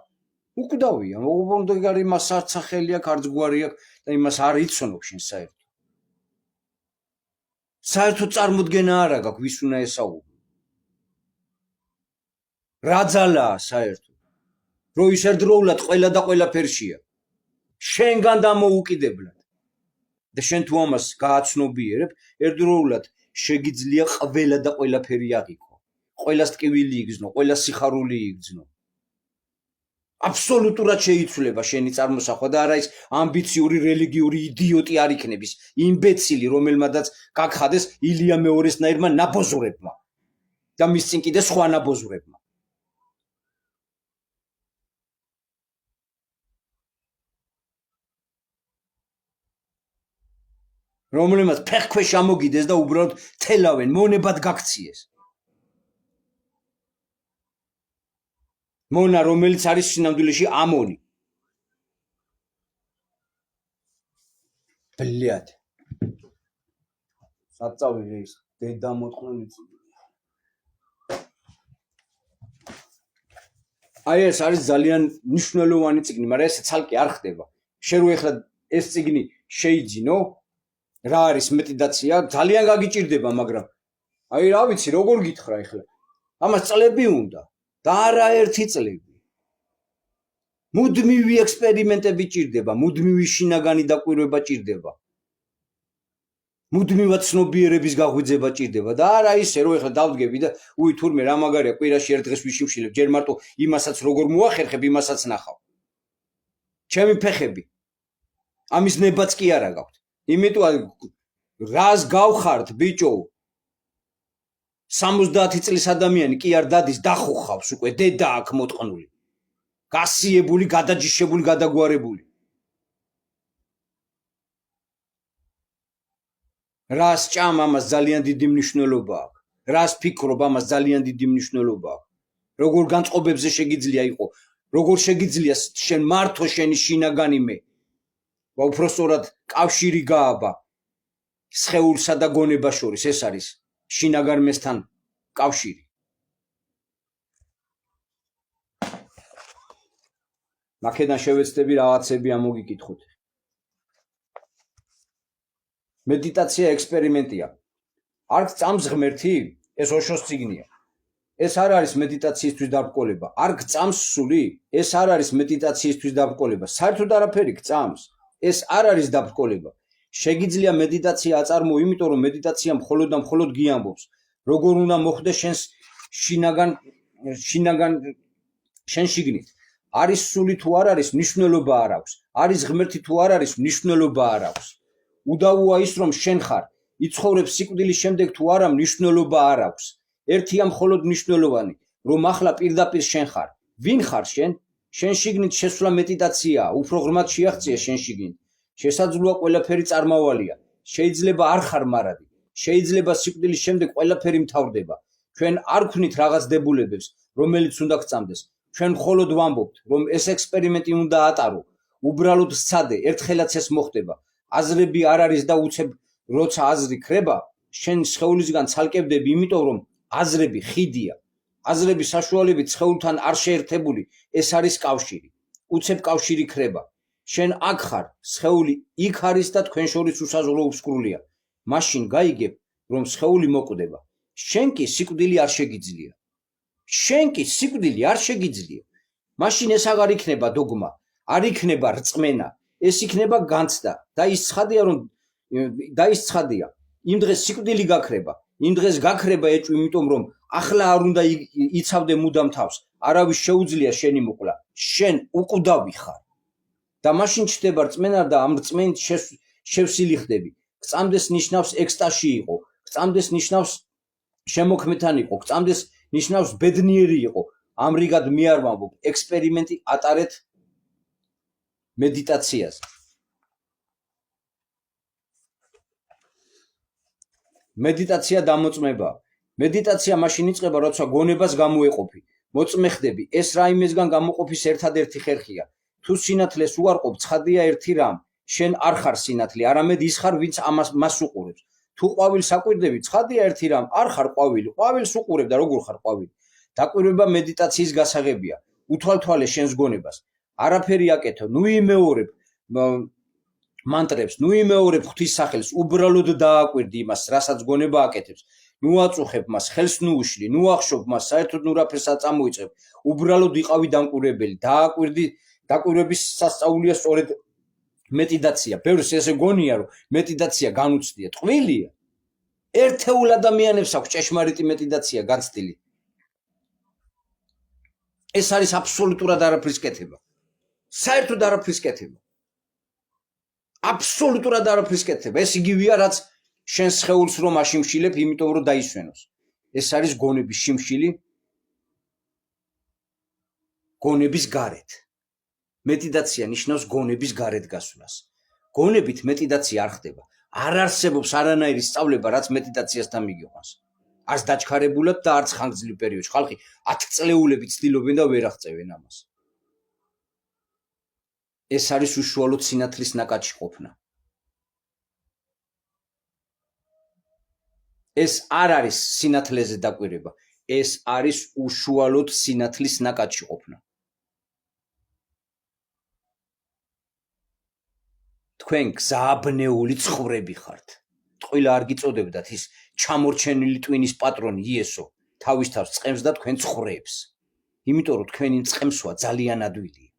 უკვდავია, უბრალოდ იმას არც სახელი აქვს, არც გვარი აქვს და იმას არ იცნობ შენ საერთოდ. საერთოდ წარმოდგენა არ აქვს ვის უნდა ესაუბრო. რა ძალაა საერთოდ? რო ის ერთდროულად ყველა და ყველაფერშია. შენგან დამოუკიდებლად. და შენ თუ ამას გააცნობიერებ, ერთდროულად შეგიძლია ყველა და ყველაფერი აღიქო. ყველას ტკივილი იგზნო, ყველას სიხარული იგზნო. აბსოლუტურად შეიცვლება შენი წარმოსახვა და არა ის ამბიციური რელიგიური იდიოტი არ იქნების, იმბეცილი, რომელმადაც გაგხადეს ილია მეორესნაირმა ნაბოზურებმა და მის წინ კიდე სხვა ნაბოზურებმა. რომელმაც ფეხქვეშ ამოგიდეს და უბრალოდ თელავენ, მონებად გაქციეს. მონა, რომელიც არის სინამდვილეში ამონი. ბლიად. საწავი ეს დედა მოტყნული წიგნი. აი ეს არის ძალიან მნიშვნელოვანი წიგნი, მაგრამ ეს ცალკე არ ხდება. შენ რო ეხლა ეს წიგნი შეიძინო, რა არის მედიტაცია, ძალიან გაგიჭირდება, მაგრამ აი რა ვიცი, როგორ გითხრა ეხლა. ამას წლები უნდა. და არაერთი წლები. მუდმივი ექსპერიმენტები ჭირდება, მუდმივი შინაგანი დაკვირვება ჭირდება. მუდმივად ცნობიერების გაღვიძება ჭირდება და არა ისე რომ ეხლა დავდგები და უი თურმე რა მაგარია კვირაში ერთ დღეს ვიშიმშილებ, ჯერ მარტო იმასაც როგორ მოახერხებ, იმასაც ნახავ. ჩემი ფეხები. ამის ნებაც კი არა გაქვთ. იმიტომ რას გავხართ ბიჭო? 70 წლის ადამიანი კი არ დადის, დახუხავს უკვე, დედა აქ მოტყნული. გასიებული, გადაჯიშებული, გადაგვარებული. რას ჭამ ამას ძალიან დიდი მნიშვნელობა აქვს. რას ფიქრობ ამას ძალიან დიდი მნიშვნელობა აქვს. როგორ განწყობებზე შეგიძლია იყო, როგორ შეგიძლია შენ მართო შენი შინაგანი მე. და უпростоრად კავშირი გააბა სხეულსა და გონებას შორის, ეს არის შინაგან მესთან კავშირი. მაქედან შევეცდები რაღაცები ამოგიკითხოთ. მედიტაცია ექსპერიმენტია. არ გწამს ღმერთი? ეს ოშოს წიგნია. ეს არ არის მედიტაციისთვის დაბრკოლება. არ გწამს სული? ეს არ არის მედიტაციისთვის დაბრკოლება. საერთოდ არაფერი გწამს. ეს არ არის დაბრკოლება. შეგიძლია მედიტაცია აწარმოო, იმიტომ რომ მედიტაცია მხოლოდ და მხოლოდ გიამბობს, როგორ უნდა მოხდეს შენს შინაგან შენ შიგნით. არის სული თუ არ არის, მნიშვნელობა არ აქვს. არის ღმერთი თუ არ არის, მნიშვნელობა არ აქვს. უდავოა ის რომ შენ ხარ, იცხოვრებ სიკვდილის შემდეგ თუ არა, მნიშვნელობა არ აქვს. ერთია მხოლოდ მნიშვნელოვანი, რომ ახლა პირდაპირ შენ ხარ. ვინ ხარ შენ? შენ შიგნით შესვლა მედიტაციაა, უფრო ღრმად შეაღწია შენ შიგნით. შესაძლოა ყველაფერი წარმავალია. შეიძლება არ ხარ მარადი, შეიძლება სიკვდილის შემდეგ ყველაფერი მთავრდება. ჩვენ არ გვქნით რაღაც დებულებებს, რომელიც უნდა გწამდეს. ჩვენ მხოლოდ ვამბობთ, რომ ეს ექსპერიმენტი უნდა ატარო. უბრალოდ სცადე, ერთხელაც ეს მოხდება. აზრები არ არის და უცებ როცა აზრი ქრება, შენ სხეულისგან ცალკებდები, იმიტომ რომ აზრები ხიდია. აზრების საშუალებით სხეულთან არ შეერთებული, ეს არის კავშირი. უცებ კავშირი ქრება. შენ აქ ხარ, სხეული იქ არის და თქვენ შორის უსაზღვრო უსკრულია. მაშინ გაიგებ, რომ სხეული მოკვდება. შენ კი სიკვდილი არ შეგიძლია. შენ კი სიკვდილი არ შეგიძლია. მაშინ ეს აღარ იქნება დოგმა, არ იქნება რწმენა, ეს იქნება განცდა და ის ცხადია. იმ დღეს სიკვდილი გაქრება. იმ დღეს გაქრება ეჭვი, იმიტომ რომ ახლა არ უნდა იცავდე მუდამ თავს. არავის შეუძლია შენი მოკვლა. შენ უკვდავი ხარ. და მაშინ ჩდება რწმენა და ამ რწმენით შევსილი ხდები. გწამდეს ნიშნავს ექსტაზში იყო, გწამდეს ნიშნავს შემოქმედთან იყო, გწამდეს ნიშნავს ბედნიერი იყო. ამრიგად მე არ ვამბობ, ექსპერიმენტი ატარეთ მედიტაციაზე. მედიტაცია დამოწმება. მედიტაცია მაშინ იწყება, როცა გონებას გამოეყოფი. მოწმე ხდები, ეს რაიმესგან გამოყოფის ერთადერთი ხერხია. თუ სინათლეს უარყოფ, ცხადია ერთი რამ, შენ არ ხარ სინათლე, არამედ ის ხარ, ვინც მას უყურებს. თუ ყვავილს აკვირდები, ცხადია ერთი რამ, არ ხარ ყვავილი, ყვავილს უყურებ და როგორ ხარ ყვავილი. დაკვირვება მედიტაციის გასაღებია. უთვალთვალე შენს გონებას. არაფერი აკეთო, ნუ იმეორებ მანტრებს, ნუ იმეორებ ღვთის სახელს, უბრალოდ დააკვირდი იმას, რასაც გონება აკეთებს. ნუ აწუხებ მას, ხელს ნუ უშლი, ნუ ახშობ მას, საერთოდ ნუ რაფერს აწამოიწყებ. უბრალოდ იყავი დამკვირვებელი, დააკვირდი. დაკვირვების სასწაულია სწორედ მედიტაცია. ბევრს ესე გონია, რომ მედიტაცია განუცდია. ტყუილია. ერთეულ ადამიანებს აქვს ჭეშმარიტი მედიტაცია განცდილი. ეს არის აბსოლუტურად არაფრის კეთება. საერთოდ არაფრის კეთება. აბსოლუტურად არაფრის კეთება. ეს იგივეა, რაც შენ სხეულს რომ აშიმშილებ, იმიტომ რომ დაისვენოს. ეს არის გონების შიმშილი. გონების გარეთ. მედიტაცია ნიშნავს გონების გარეთ გასვლას. გონებით მედიტაცია არ ხდება. არ არსებობს არანაირი სწავლება, რაც მედიტაციასთან მიგიყვანს. არც დაჩქარებულად და არც ხანგრძლივ პერიოდში. ხალხი 10 წლეულები ცდილობენ და ვერ აღწევენ ამას. ეს არის უშუალოდ სინათლის ნაკადში ყოფნა. ეს არ არის სინათლეზე დაკვირვება. ეს არის უშუალოდ სინათლის ნაკადში ყოფნა. თქვენ გზააბნეული ცხრები ხართ. ტყუილა არ გიწოდებდათ ის ჩამორჩენილი ტვინის პატრონი იესო, თავის თავს წყემს და თქვენ ცხრებს. იმიტომ რომ თქვენი წყემსვა ძალიან ადვილია.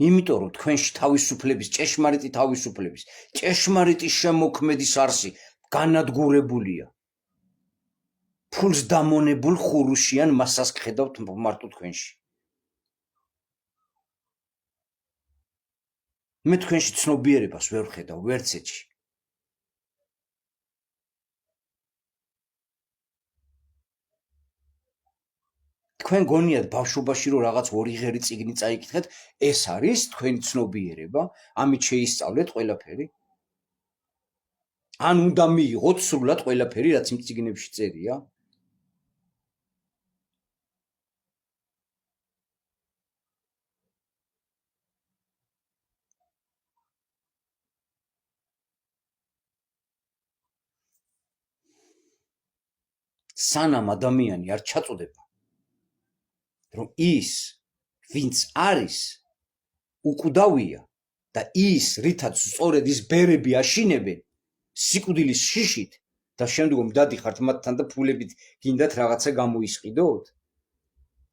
იმიტომ რომ თქვენში თავისუფლების, ჭეშმარიტი თავისუფლების, ჭეშმარიტი შემოქმედის არსი განადგურებულია. ფულს დამონებულ ხურუშიან მასას გხედავთ მარტო თქვენში. მე თქვენში ცნობიერებას ვერ ვხედავ, ვერც ეჭი. თქვენ გონიათ ბავშვობაში რომ რაღაც ორი ღერი წიგნი წაიკითხეთ, ეს არის თქვენი ცნობიერება, ამით შეისწავლეთ ყველაფერი. ან უნდა მიიღოთ სრულად ყველაფერი, რაც იმ წიგნებში წერია. სანამ ადამიანი არ ჩაწოდება, რომ ის, ვინც არის, უკვდავია და ის, რითაც სწორედ ის ბერები აშინებენ, სიკვდილის შიშით და შემდგომ დადიხართ მათთან და ფულებით გინდათ რაღაცა გამოისყიდოთ.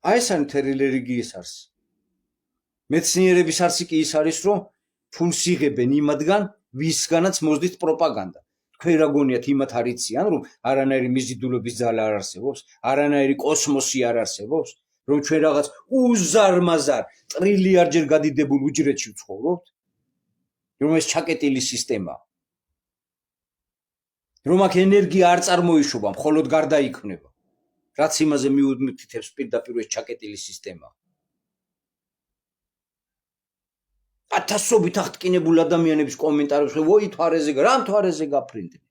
აი ეს არის მთელი რელიგიის არსი. მეცნიერების არსი კი ის არის, რომ ფულს იღებენ იმათგან, ვისგანაც მოძდით პროპაგანდა. თქვენ რა გონიათ იმათ არ იციან, რომ არანაირი მიზიდულობის ძალა არ არსებობს, არანაირი კოსმოსი არ არსებობს, რომ ჩვენ რაღაც უზარმაზარ ტრილიარდჯერ გადიდებულ უჯრედში ვცხოვრობთ, რომ ეს ჩაკეტილი სისტემაა. რომ აქ ენერგია არ წარმოიშვება, მხოლოდ გარდაიქმნება. რაც იმაზე მიუთითებს პირდაპირ ეს ჩაკეტილი სისტემა. ათასობით აღტკინებულ ადამიანების კომენტარებს ვოი თვარეზე რამ თვარეზე გაფრინდნენ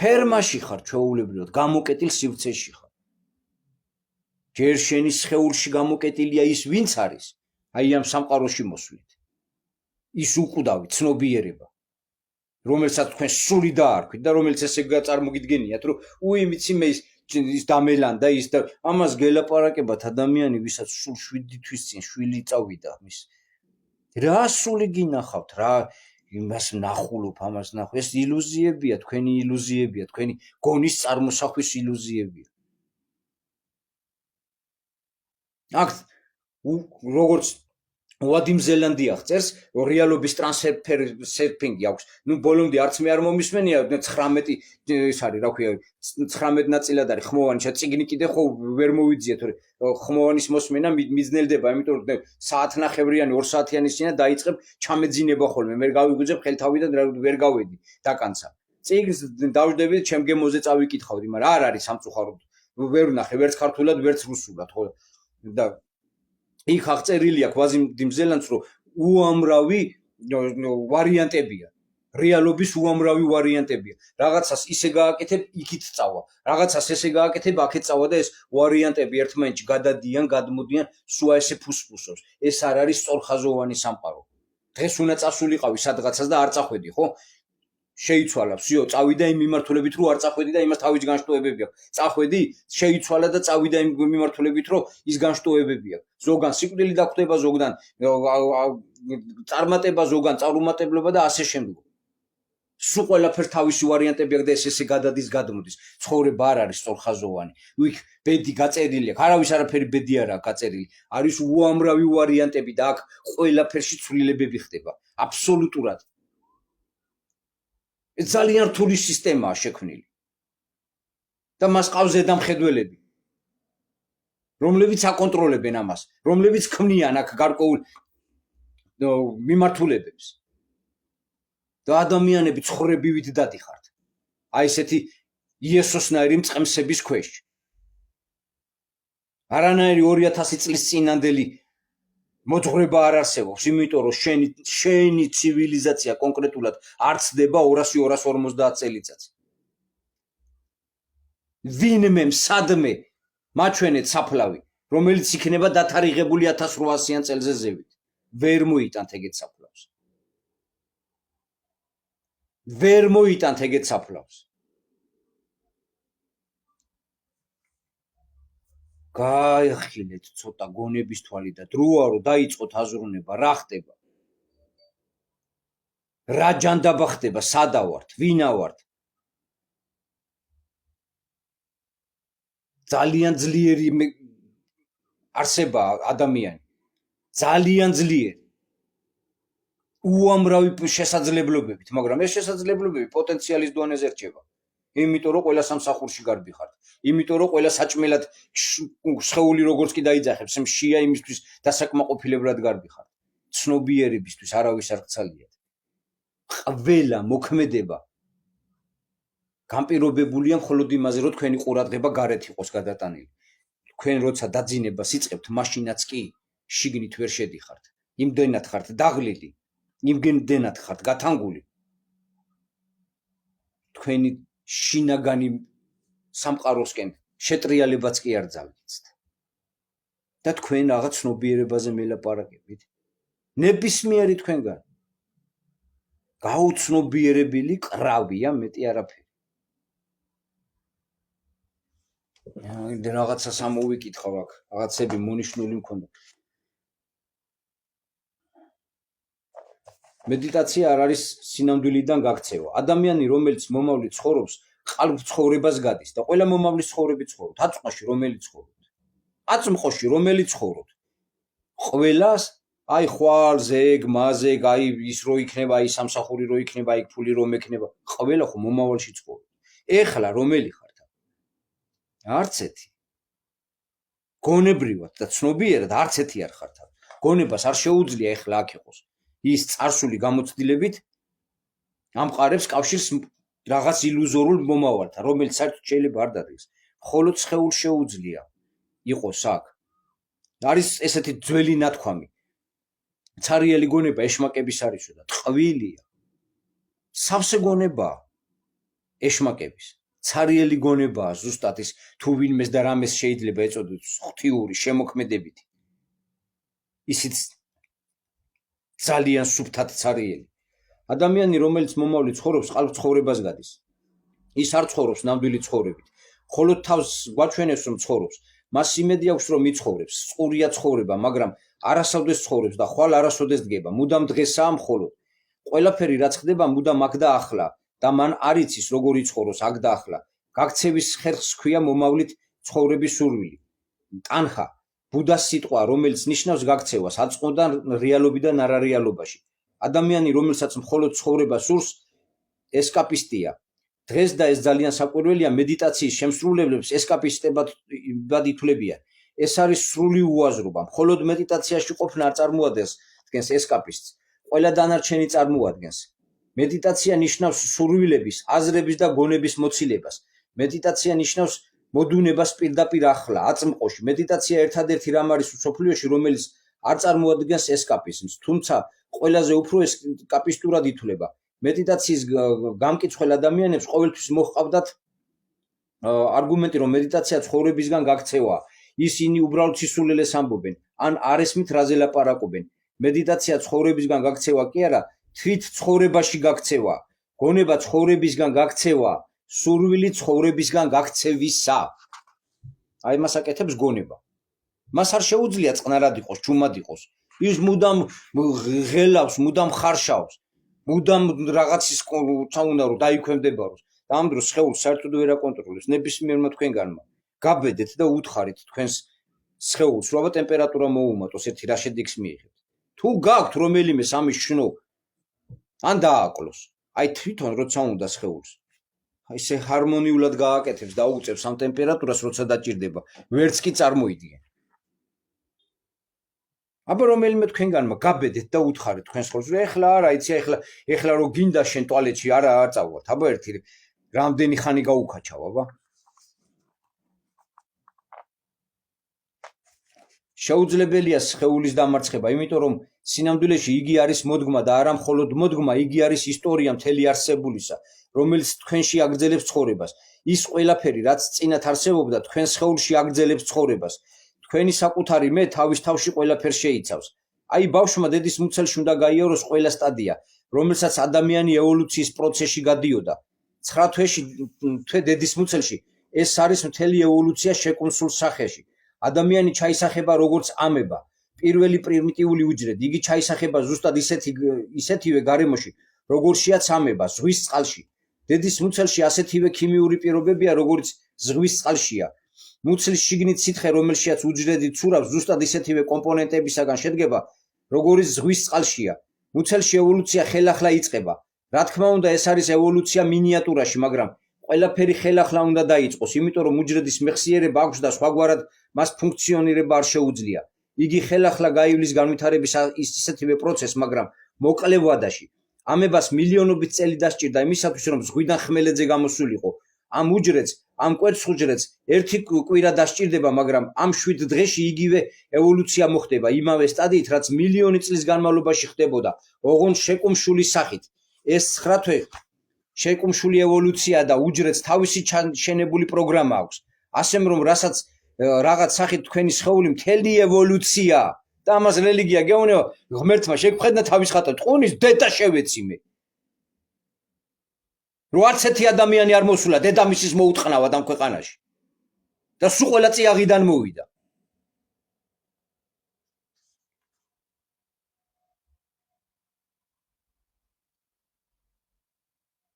ფერმაში ხარ ჩვეულებრივად გამოკეტილ სივრცეში ხარ ჯერ შენი სხეულში გამოკეტილია ის ვინც არის აი ამ სამყაროში მოსვლით ის უკვდავი ცნობიერება რომელსაც თქვენ სული დაარქვით და რომელიც ესე წარმოგიდგენიათ რომ უიმიცი მე ის დამელანდა ის და ამას გელაპარაკებათ ადამიანი ვისაც სულ 7 თვის წინ შვილი წავიდა მის რა სული გინახავთ რა იმას ნახულობ ამას ნახო ეს ილუზიებია თქვენი ილუზიებია თქვენი გონის წარმოსახვის ილუზიებია აქ როგორც ვადიმ ზელანდია ხწერს რეალობის ტრანსფერინგი აქვს ნუ ბოლომდე არც მე არ მომისმენია 19 ის არის რა ქვია 19 ნაწილად არის ხმოვანი წიგნი კიდე ხო ვერ მოვიძიეთ ხმოვანის მოსმენა მიძნელდება იმიტომ რომ საათნახევრიანი 2 საათიანი სინა დაიწყებ ჩამეძინება ხოლმე მე გავიგუძებ ხელთავიდან ვერ გავედი დაკანცა წიგნს დავждებით ჩემ გემოზე წავიკითხავდი მაგრამ არ არის სამწუხაროდ ვერ ვნახე ვერც ქართულად ვერც რუსულად ხო და იქ აღწერილი აქვს ვადიმ ზელანდს რომ უამრავი ვარიანტებია რეალობის უამრავი ვარიანტებია რაღაცას ისე გააკეთებ იქით წავა რაღაცას ესე გააკეთებ აქეთ წავა და ეს ვარიანტები ერთმანეთში გადადიან გადმოდიან სულ ესე ფუსფუსობს ეს არ არის სწორხაზოვანი სამყარო დღეს უნდა წასულიყავი სადღაცას და არ წახვედი ხო შეიცვალა всё წავიდა იმ მიმართულებით რომ არ წახვედი და იმას თავის განშტოებები აქვს წახვედი შეიცვალა და წავიდა იმ მიმართულებით რომ ის განშტოებები აქვს ზოგან სიკვდილი დაგვდება ზოგან წარმატება ზოგან წარუმატებლობა და ასე შემდგომ სულ ყველაფერ თავისი ვარიანტები აქვს და ესე გადადის გადმოდის ცხოვრება არ არის სწორხაზოვანი იქ ბედი გაწერილი აქვს არავის არაფერი ბედი არ აქვს გაწერილი არის უამრავი ვარიანტები და აქ ყველაფერში ცვლილებები ხდება აბსოლუტურად ძალიან რთული სისტემაა შექმნილი და მას ყავს ზედამხედველები რომლებიც აკონტროლებენ ამას რომლებიც ქმნიან აქ გარკვეულ მიმართულებებს და ადამიანები ცხოვრებივით დადიხართ აი ესეთი იესოსნაირი მწყემსების ქვეშ არანაირი 2000 წლის წინანდელი მოძღვრება არ არსებობს იმიტომ რომ შენი ცივილიზაცია კონკრეტულად არ ცდება 200-250 წელიწადს ვინმე სადმე მაჩვენეთ საფლავი რომელიც იქნება დათარიღებული 1800-იან წელზე ზევით ვერ მოიტანთ ეგეთ საფლავს ვერ მოიტანთ ეგეთ საფლავს გაიხილეთ ცოტა გონების თვალი და დროა რომ დაიწყოთ აზროვნება რა ხდება რა ჯანდაბა ხდება სადა ვართ ვინა ვართ ძალიან ძლიერი არსებაა ადამიანი ძალიან ძლიერი უამრავი შესაძლებლობებით მაგრამ ეს შესაძლებლობები პოტენციალის დონეზე რჩება იმიტომ რომ ყველა სამსახურში გარბი ხართ იმიტომ რომ ყველა საჭმელად სხეული როგორც კი დაიძახებს მშია იმისთვის დასაკმაყოფილებლად გარბი ხართ ცნობიერებისთვის არავის არ გცალიათ ყველა მოქმედება განპირობებულია მხოლოდ იმაზე რომ თქვენი ყურადღება გარეთ იყოს გადატანილი თქვენ როცა დაძინება სიწყებთ მაშინაც კი შიგნით ვერ შედიხართ იმდენად ხართ დაღლილი იმდენად ხართ გათანგული თქვენი შინაგანი სამყაროსკენ შეტრიალებაც კი არ ძალგიცთ და თქვენ რაღაც ცნობიერებაზე მელაპარაკებით ნებისმიერი თქვენგან გაუცნობიერებელი კრავია მეტი არაფერი რაღაცას ამოვიკითხავ აქ რაღაცები მონიშნული მქონდა მედიტაცია არ არის სინამდვილიდან გაქცევა ადამიანი რომელიც მომავლით ცხოვრობს ყალბ ცხოვრებას გადის და ყველა მომავლის ცხოვრები ცხოვრობთ აწმყოში რომელიც ცხოვრობთ აწმყოში რომელიც ცხოვრობთ ყველას აი ხვალზე გმაზე აი ის რო იქნება აი სამსახური რო იქნება აი ფული რომ ექნება ყველა ხო მომავალში ცხოვრობთ ეხლა რომელი ხართ არც ერთი გონებრივად და ცნობიერად არც ერთი არ ხართ გონებას არ შეუძლია ეხლა აქ იყოს ის წარსული გამოცდილებით ამყარებს კავშირს რაღაც ილუზორულ მომავალთან რომელიც საერთოდ შეიძლება არ დადგეს მხოლოდ სხეულს შეუძლია იყოს აქ არის ესეთი ძველი ნათქვამი. ცარიელი გონება ეშმაკების არისო და ტყვილია. სავსე გონებაა ეშმაკების. ცარიელი გონებაა ზუსტად ის თუ ვინმეს და რამეს შეიძლება ეწოდოს ღვთიური შემოქმედებითი. ისიც ძალიან სუფთად ცარიელი. ადამიანი, რომელიც მომავლით ცხოვრობს, ყალბ ცხოვრებას გადის. ის არ ცხოვრობს ნამდვილი ცხოვრებით. მხოლოდ თავს გვაჩვენებს, რომ ცხოვრობს. მას იმედი აქვს, რომ იცხოვრებს. წყურია ცხოვრება, მაგრამ არასოდეს ცხოვრებს და ხვალ არასოდეს დგება. მუდამ დღესაა მხოლოდ. ყველაფერი რაც ხდება, მუდამ აქ და ახლა და მან არ იცის, როგორ იცხოვროს აქ და ახლა. გაქცევის ხერხს ჰქვია მომავლით ცხოვრების სურვილი. ტანხა, ბუდას სიტყვა, რომელიც ნიშნავს გაქცევას, აწმყოდან რეალობიდან არარეალობაში. ადამიანი, რომელსაც მხოლოდ ცხოვრება სურს, ესკაპისტია. დღეს და ეს ძალიან საკვირველია, მედიტაციის შემსრულებლებს ესკაპისტებად ითვლებიან. ეს არის სრული უაზრობა. მხოლოდ მედიტაციაში ყოფნა არ წარმოადგენს თქვენს ესკაპისტს. ყველა დანარჩენი წარმოადგენს. მედიტაცია ნიშნავს სურვილების, აზრების და გონების მოცილებას. მედიტაცია ნიშნავს მოდუნებას პირდაპირ ახლა, აწმყოში. მედიტაცია ერთადერთი რამ არის მსოფლიოში, რომელიც არ წარმოადგენს ესკაპიზმს, თუმცა ყველაზე უფრო ესკაპისტურად ითვლება. მედიტაციის გამკიცხვალ ადამიანებს ყოველთვის მოჰყავდათ არგუმენტი, რომ მედიტაცია ცხოვრებისგან გაქცევაა. ისინი უბრალოდ სისულელეს ამბობენ, ან არ ესმით რაზე ლაპარაკობენ. მედიტაცია ცხოვრებისგან გაქცევა კი არა, თვით ცხოვრებაში გაქცევა. გონება ცხოვრებისგან გაქცევა, სურვილი ცხოვრებისგან გაქცევისა. აი მას აკეთებს გონება. მას არ შეუძლია წყნარად იყოს, ჩუმად იყოს. ის მუდამ ღელავს, მუდამ ხარშავს. მუდამ რაღაცის თაუნა რომ დაიქვემდებაროს. და ამ დროს სხეულს საერთოდ ვერ აკონტროლებს ნებისმიერმა თქვენგანმა. გაბედეთ და უთხარით თქვენს სხეულს, რომ ტემპერატურა მოუმატოს, ერთი რა შედეგს მიიღებთ. თუ გაქვთ რომელიმე სამის შნო, ან დააკლოს. აი თვითონ როცა უნდა სხეულს. აი ესე ჰარმონიულად გააკეთებს და უწევს ამ ტემპერატურას, როცა დაჭირდება. ვერც კი წარმოიდგენ. აბა რომელიმე თქვენგანმა გაბედეთ და უთხარით თქვენს ხოლს, რომ ეხლა არა, იცი ეხლა რო გინდა შენ ტუალეტში არა წავვალთ. აბა ერთი რამდენი ხანი გაუკაჩავ, აბა. შეუძლებელია სხეულის დამარცხება, იმიტომ რომ სინამდვილეში იგი არის მოდგმა და არა მხოლოდ მოდგმა, იგი არის ისტორია მთელი არსებულისა, რომელიც თქვენში აგრძელებს ცხოვრებას. ის ყველაფერი, რაც წინათ არსებობდა, თქვენ სხეულში აგრძელებს ცხოვრებას. თქვენი საკუთარი მე თავის თავში ყველაფერს შეიცავს. აი ბავშვმა დედის მუცელში უნდა გაიაროს ყველა სტადია, რომელსაც ადამიანი ევოლუციის პროცესში გადიოდა. 9 თვე დედის მუცელში ეს არის მთელი ევოლუცია შეკუმსულ სახეში. ადამიანი ჩაისახება როგორც ამება, პირველი პრიმიტიული უჯრედი. იგი ჩაისახება ზუსტად ისეთივე გარემოში, როგორშიაც ამება, ზღვის წყალში. დედის მუცელში ასეთივე ქიმიური პირობებია, როგორც ზღვის წყალშია. მუცლის შიგნით სითხე, რომელშიაც უჯრედი ცურავს, ზუსტად ისეთივე კომპონენტებისაგან შედგება, როგორც ზღვის წყალშია. მუცელში ევოლუცია ხელახლა იწყება. რა თქმა უნდა, ეს არის ევოლუცია მინიატურაში, მაგრამ ყველაფერი ხელახლა უნდა დაიწყოს, იმიტომ რომ უჯრედის მეხსიერება აქვს და სხვაგვარად მას ფუნქციონირება არ შეუძლია. იგი ხელახლა გაივლის განვითარების ისეთივე პროცესს, მაგრამ მოკლე ვადაში. ამებას მილიონობით წელი დასჭირდა იმისათვის, რომ ზღვიდან ხმელეთზე გამოსულიყო. ამ უჯრედს, ამ კვერცხ უჯრედს ერთი კვირა დასჭირდება, მაგრამ ამ 7 დღეში იგივე ევოლუცია მოხდება, იმავე სტადიით, რაც მილიონი წლის განმავლობაში ხდებოდა, ოღონდ შეკუმშული სახით. ეს 9 თვე შეკუმშული ევოლუცია და უჯრედს თავისი შენებული პროგრამა აქვს. ასემ რომ რასაც რაღაც სახით თქვენი სხეული მთელი ევოლუცია და ამას რელიგია გეუბნება, ღმერთმა შეგხვედნა თავის ხატად, ტყუნის დედა შევეცი მე. რო არც ერთი ადამიანი არ მოსულა დედამისის მოუტყნავად ამ ქვეყანაში. და სულ ყველა წიაღიდან მოვიდა.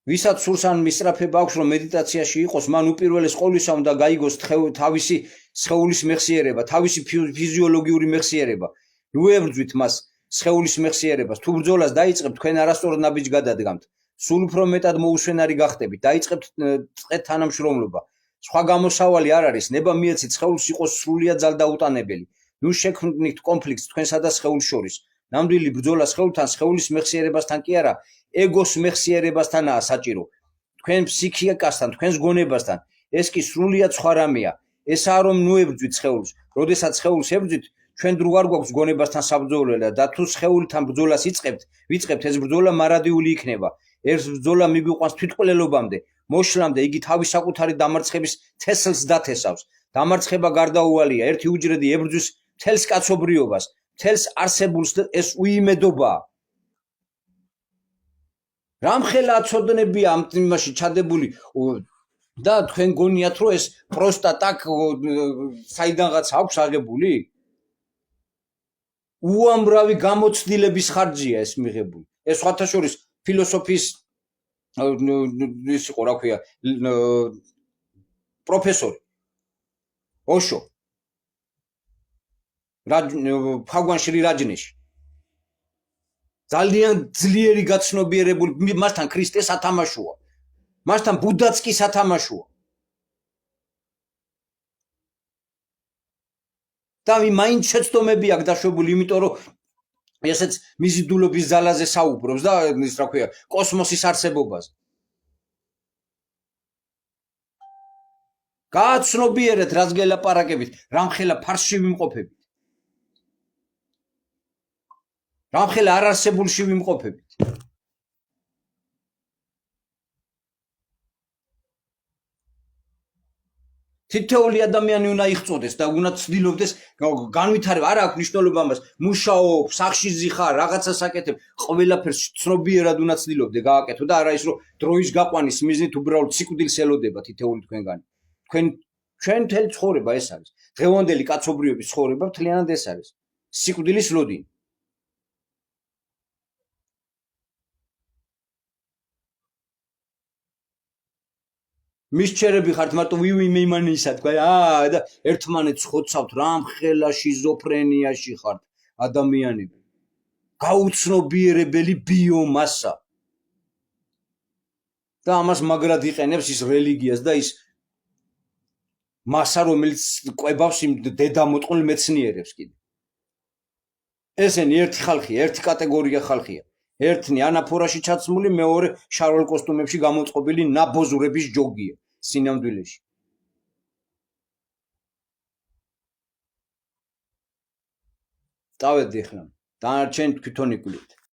ვისაც სურს ან მისწრაფება აქვს, რომ მედიტაციაში იყოს, მან უპირველეს ყოვლისა უნდა გაიგოს თავისი სხეულის მეხსიერება, თავისი ფიზიოლოგიური მეხსიერება. ნუ ებრძვით მას სხეულის მეხსიერებას. თუ ბრძოლას დაიწყებთ, თქვენ არასწორ ნაბიჯს გადადგამთ. სულ უფრო მეტად მოუსვენარი გახდებით, დაიწყებთ წყეთ თანამშრომლობა. სხვა გამოსავალი არ არის, ნება მიეცით სხეულს იყოს სრულიად ძალდაუტანებელი. ნუ შექმნით კონფლიქტს თქვენსა და სხეულს შორის. ნამდვილი ბრძოლა სხეულთან, სხეულის მეხსიერებასთან კი არა, ეგოს მეხსიერებასთანაა საჭირო. თქვენ ფსიქიკასთან, თქვენს გონებასთან. ეს კი სრულიად სხვა რამეა. ესაა რომ ნუ ებრძვით სხეულს. როდესაც სხეულს ებრძვით, ჩვენ დრო არ გვაქვს გონებასთან საბრძოლველად და თუ სხეულთან ბრძოლას ვიწყებთ ეს ბრძოლა მარადიული იქნება. ეს ბრძოლა მიგვიყვანს თვითმკვლელობამდე, მოშლამდე იგი თავის საკუთარი დამარცხების თესლს დათესავს. დამარცხება გარდაუვალია, ერთი უჯრედი ებრძვის მთელს კაცობრიობას, მთელს არსებულს ეს უიმედობაა. რამხელა აცოდნებია ამ იმაში ჩადებული და თქვენ გონიათ რომ ეს პროსტა так საიდანღაც აქვს აღებული? უამრავი გამოცდილების ხარჯია ეს მიღებული. ეს სხვათა შორის ფილოსოფიის ის იყო რა ქვია პროფესორი ოშო ფაგვან შრი რაჯნეში ძალიან ძლიერი გაცნობიერებული მასთან ქრისტე სათამაშოა მასთან ბუდაც კი სათამაშოა და მაინც შეცდომები აქვს დაშვებული იმიტომ რომ ესეც მიზიდულობის ძალაზე საუბრობს და ის რა ქვია კოსმოსის არსებობაზე გააცნობიერეთ რაც გელაპარაკებით რამხელა ფარსში ვიმყოფებით რამხელა არარსებულში ვიმყოფებით თითოეული ადამიანი უნდა იხწოდეს და უნდა ცდილობდეს განვითარება არ აქვს მნიშვნელობა ამას მუშაობ სახში ზიხარ რაღაცას აკეთებ ყველაფერს ცნობიერად უნდა ცდილობდე გააკეთო და არა ის რომ დროის გაყვანის მიზნით უბრალოდ სიკვდილს ელოდება თითოეული თქვენგანი ჩვენ მთელი ცხოვრება ეს არის დღევანდელი კაცობრიობის ცხოვრება მთლიანად ეს არის სიკვდილის ლოდინი მისჩერები ხართ მარტო ვივი მეიმანისა თქვა და ერთმანეთს ხოცავთ რამხელა შიზოფრენიაში ხართ ადამიანები გაუცნობიერებელი ბიომასა და ამას მაგრად იყენებს ის რელიგიას და ის მასა რომელიც ყვებავს იმ დედამოტყნულ მეცნიერებს კიდე ესენი ერთი ხალხია ერთი კატეგორია ხალხია ერთნი ანაფორაში ჩაცმული მეორე შარვალ კოსტუმებში გამოწყობილი ნაბოზურების ჯოგია სინამდვილეში დავედი ახლა დანარჩენ თვითონ იკვლით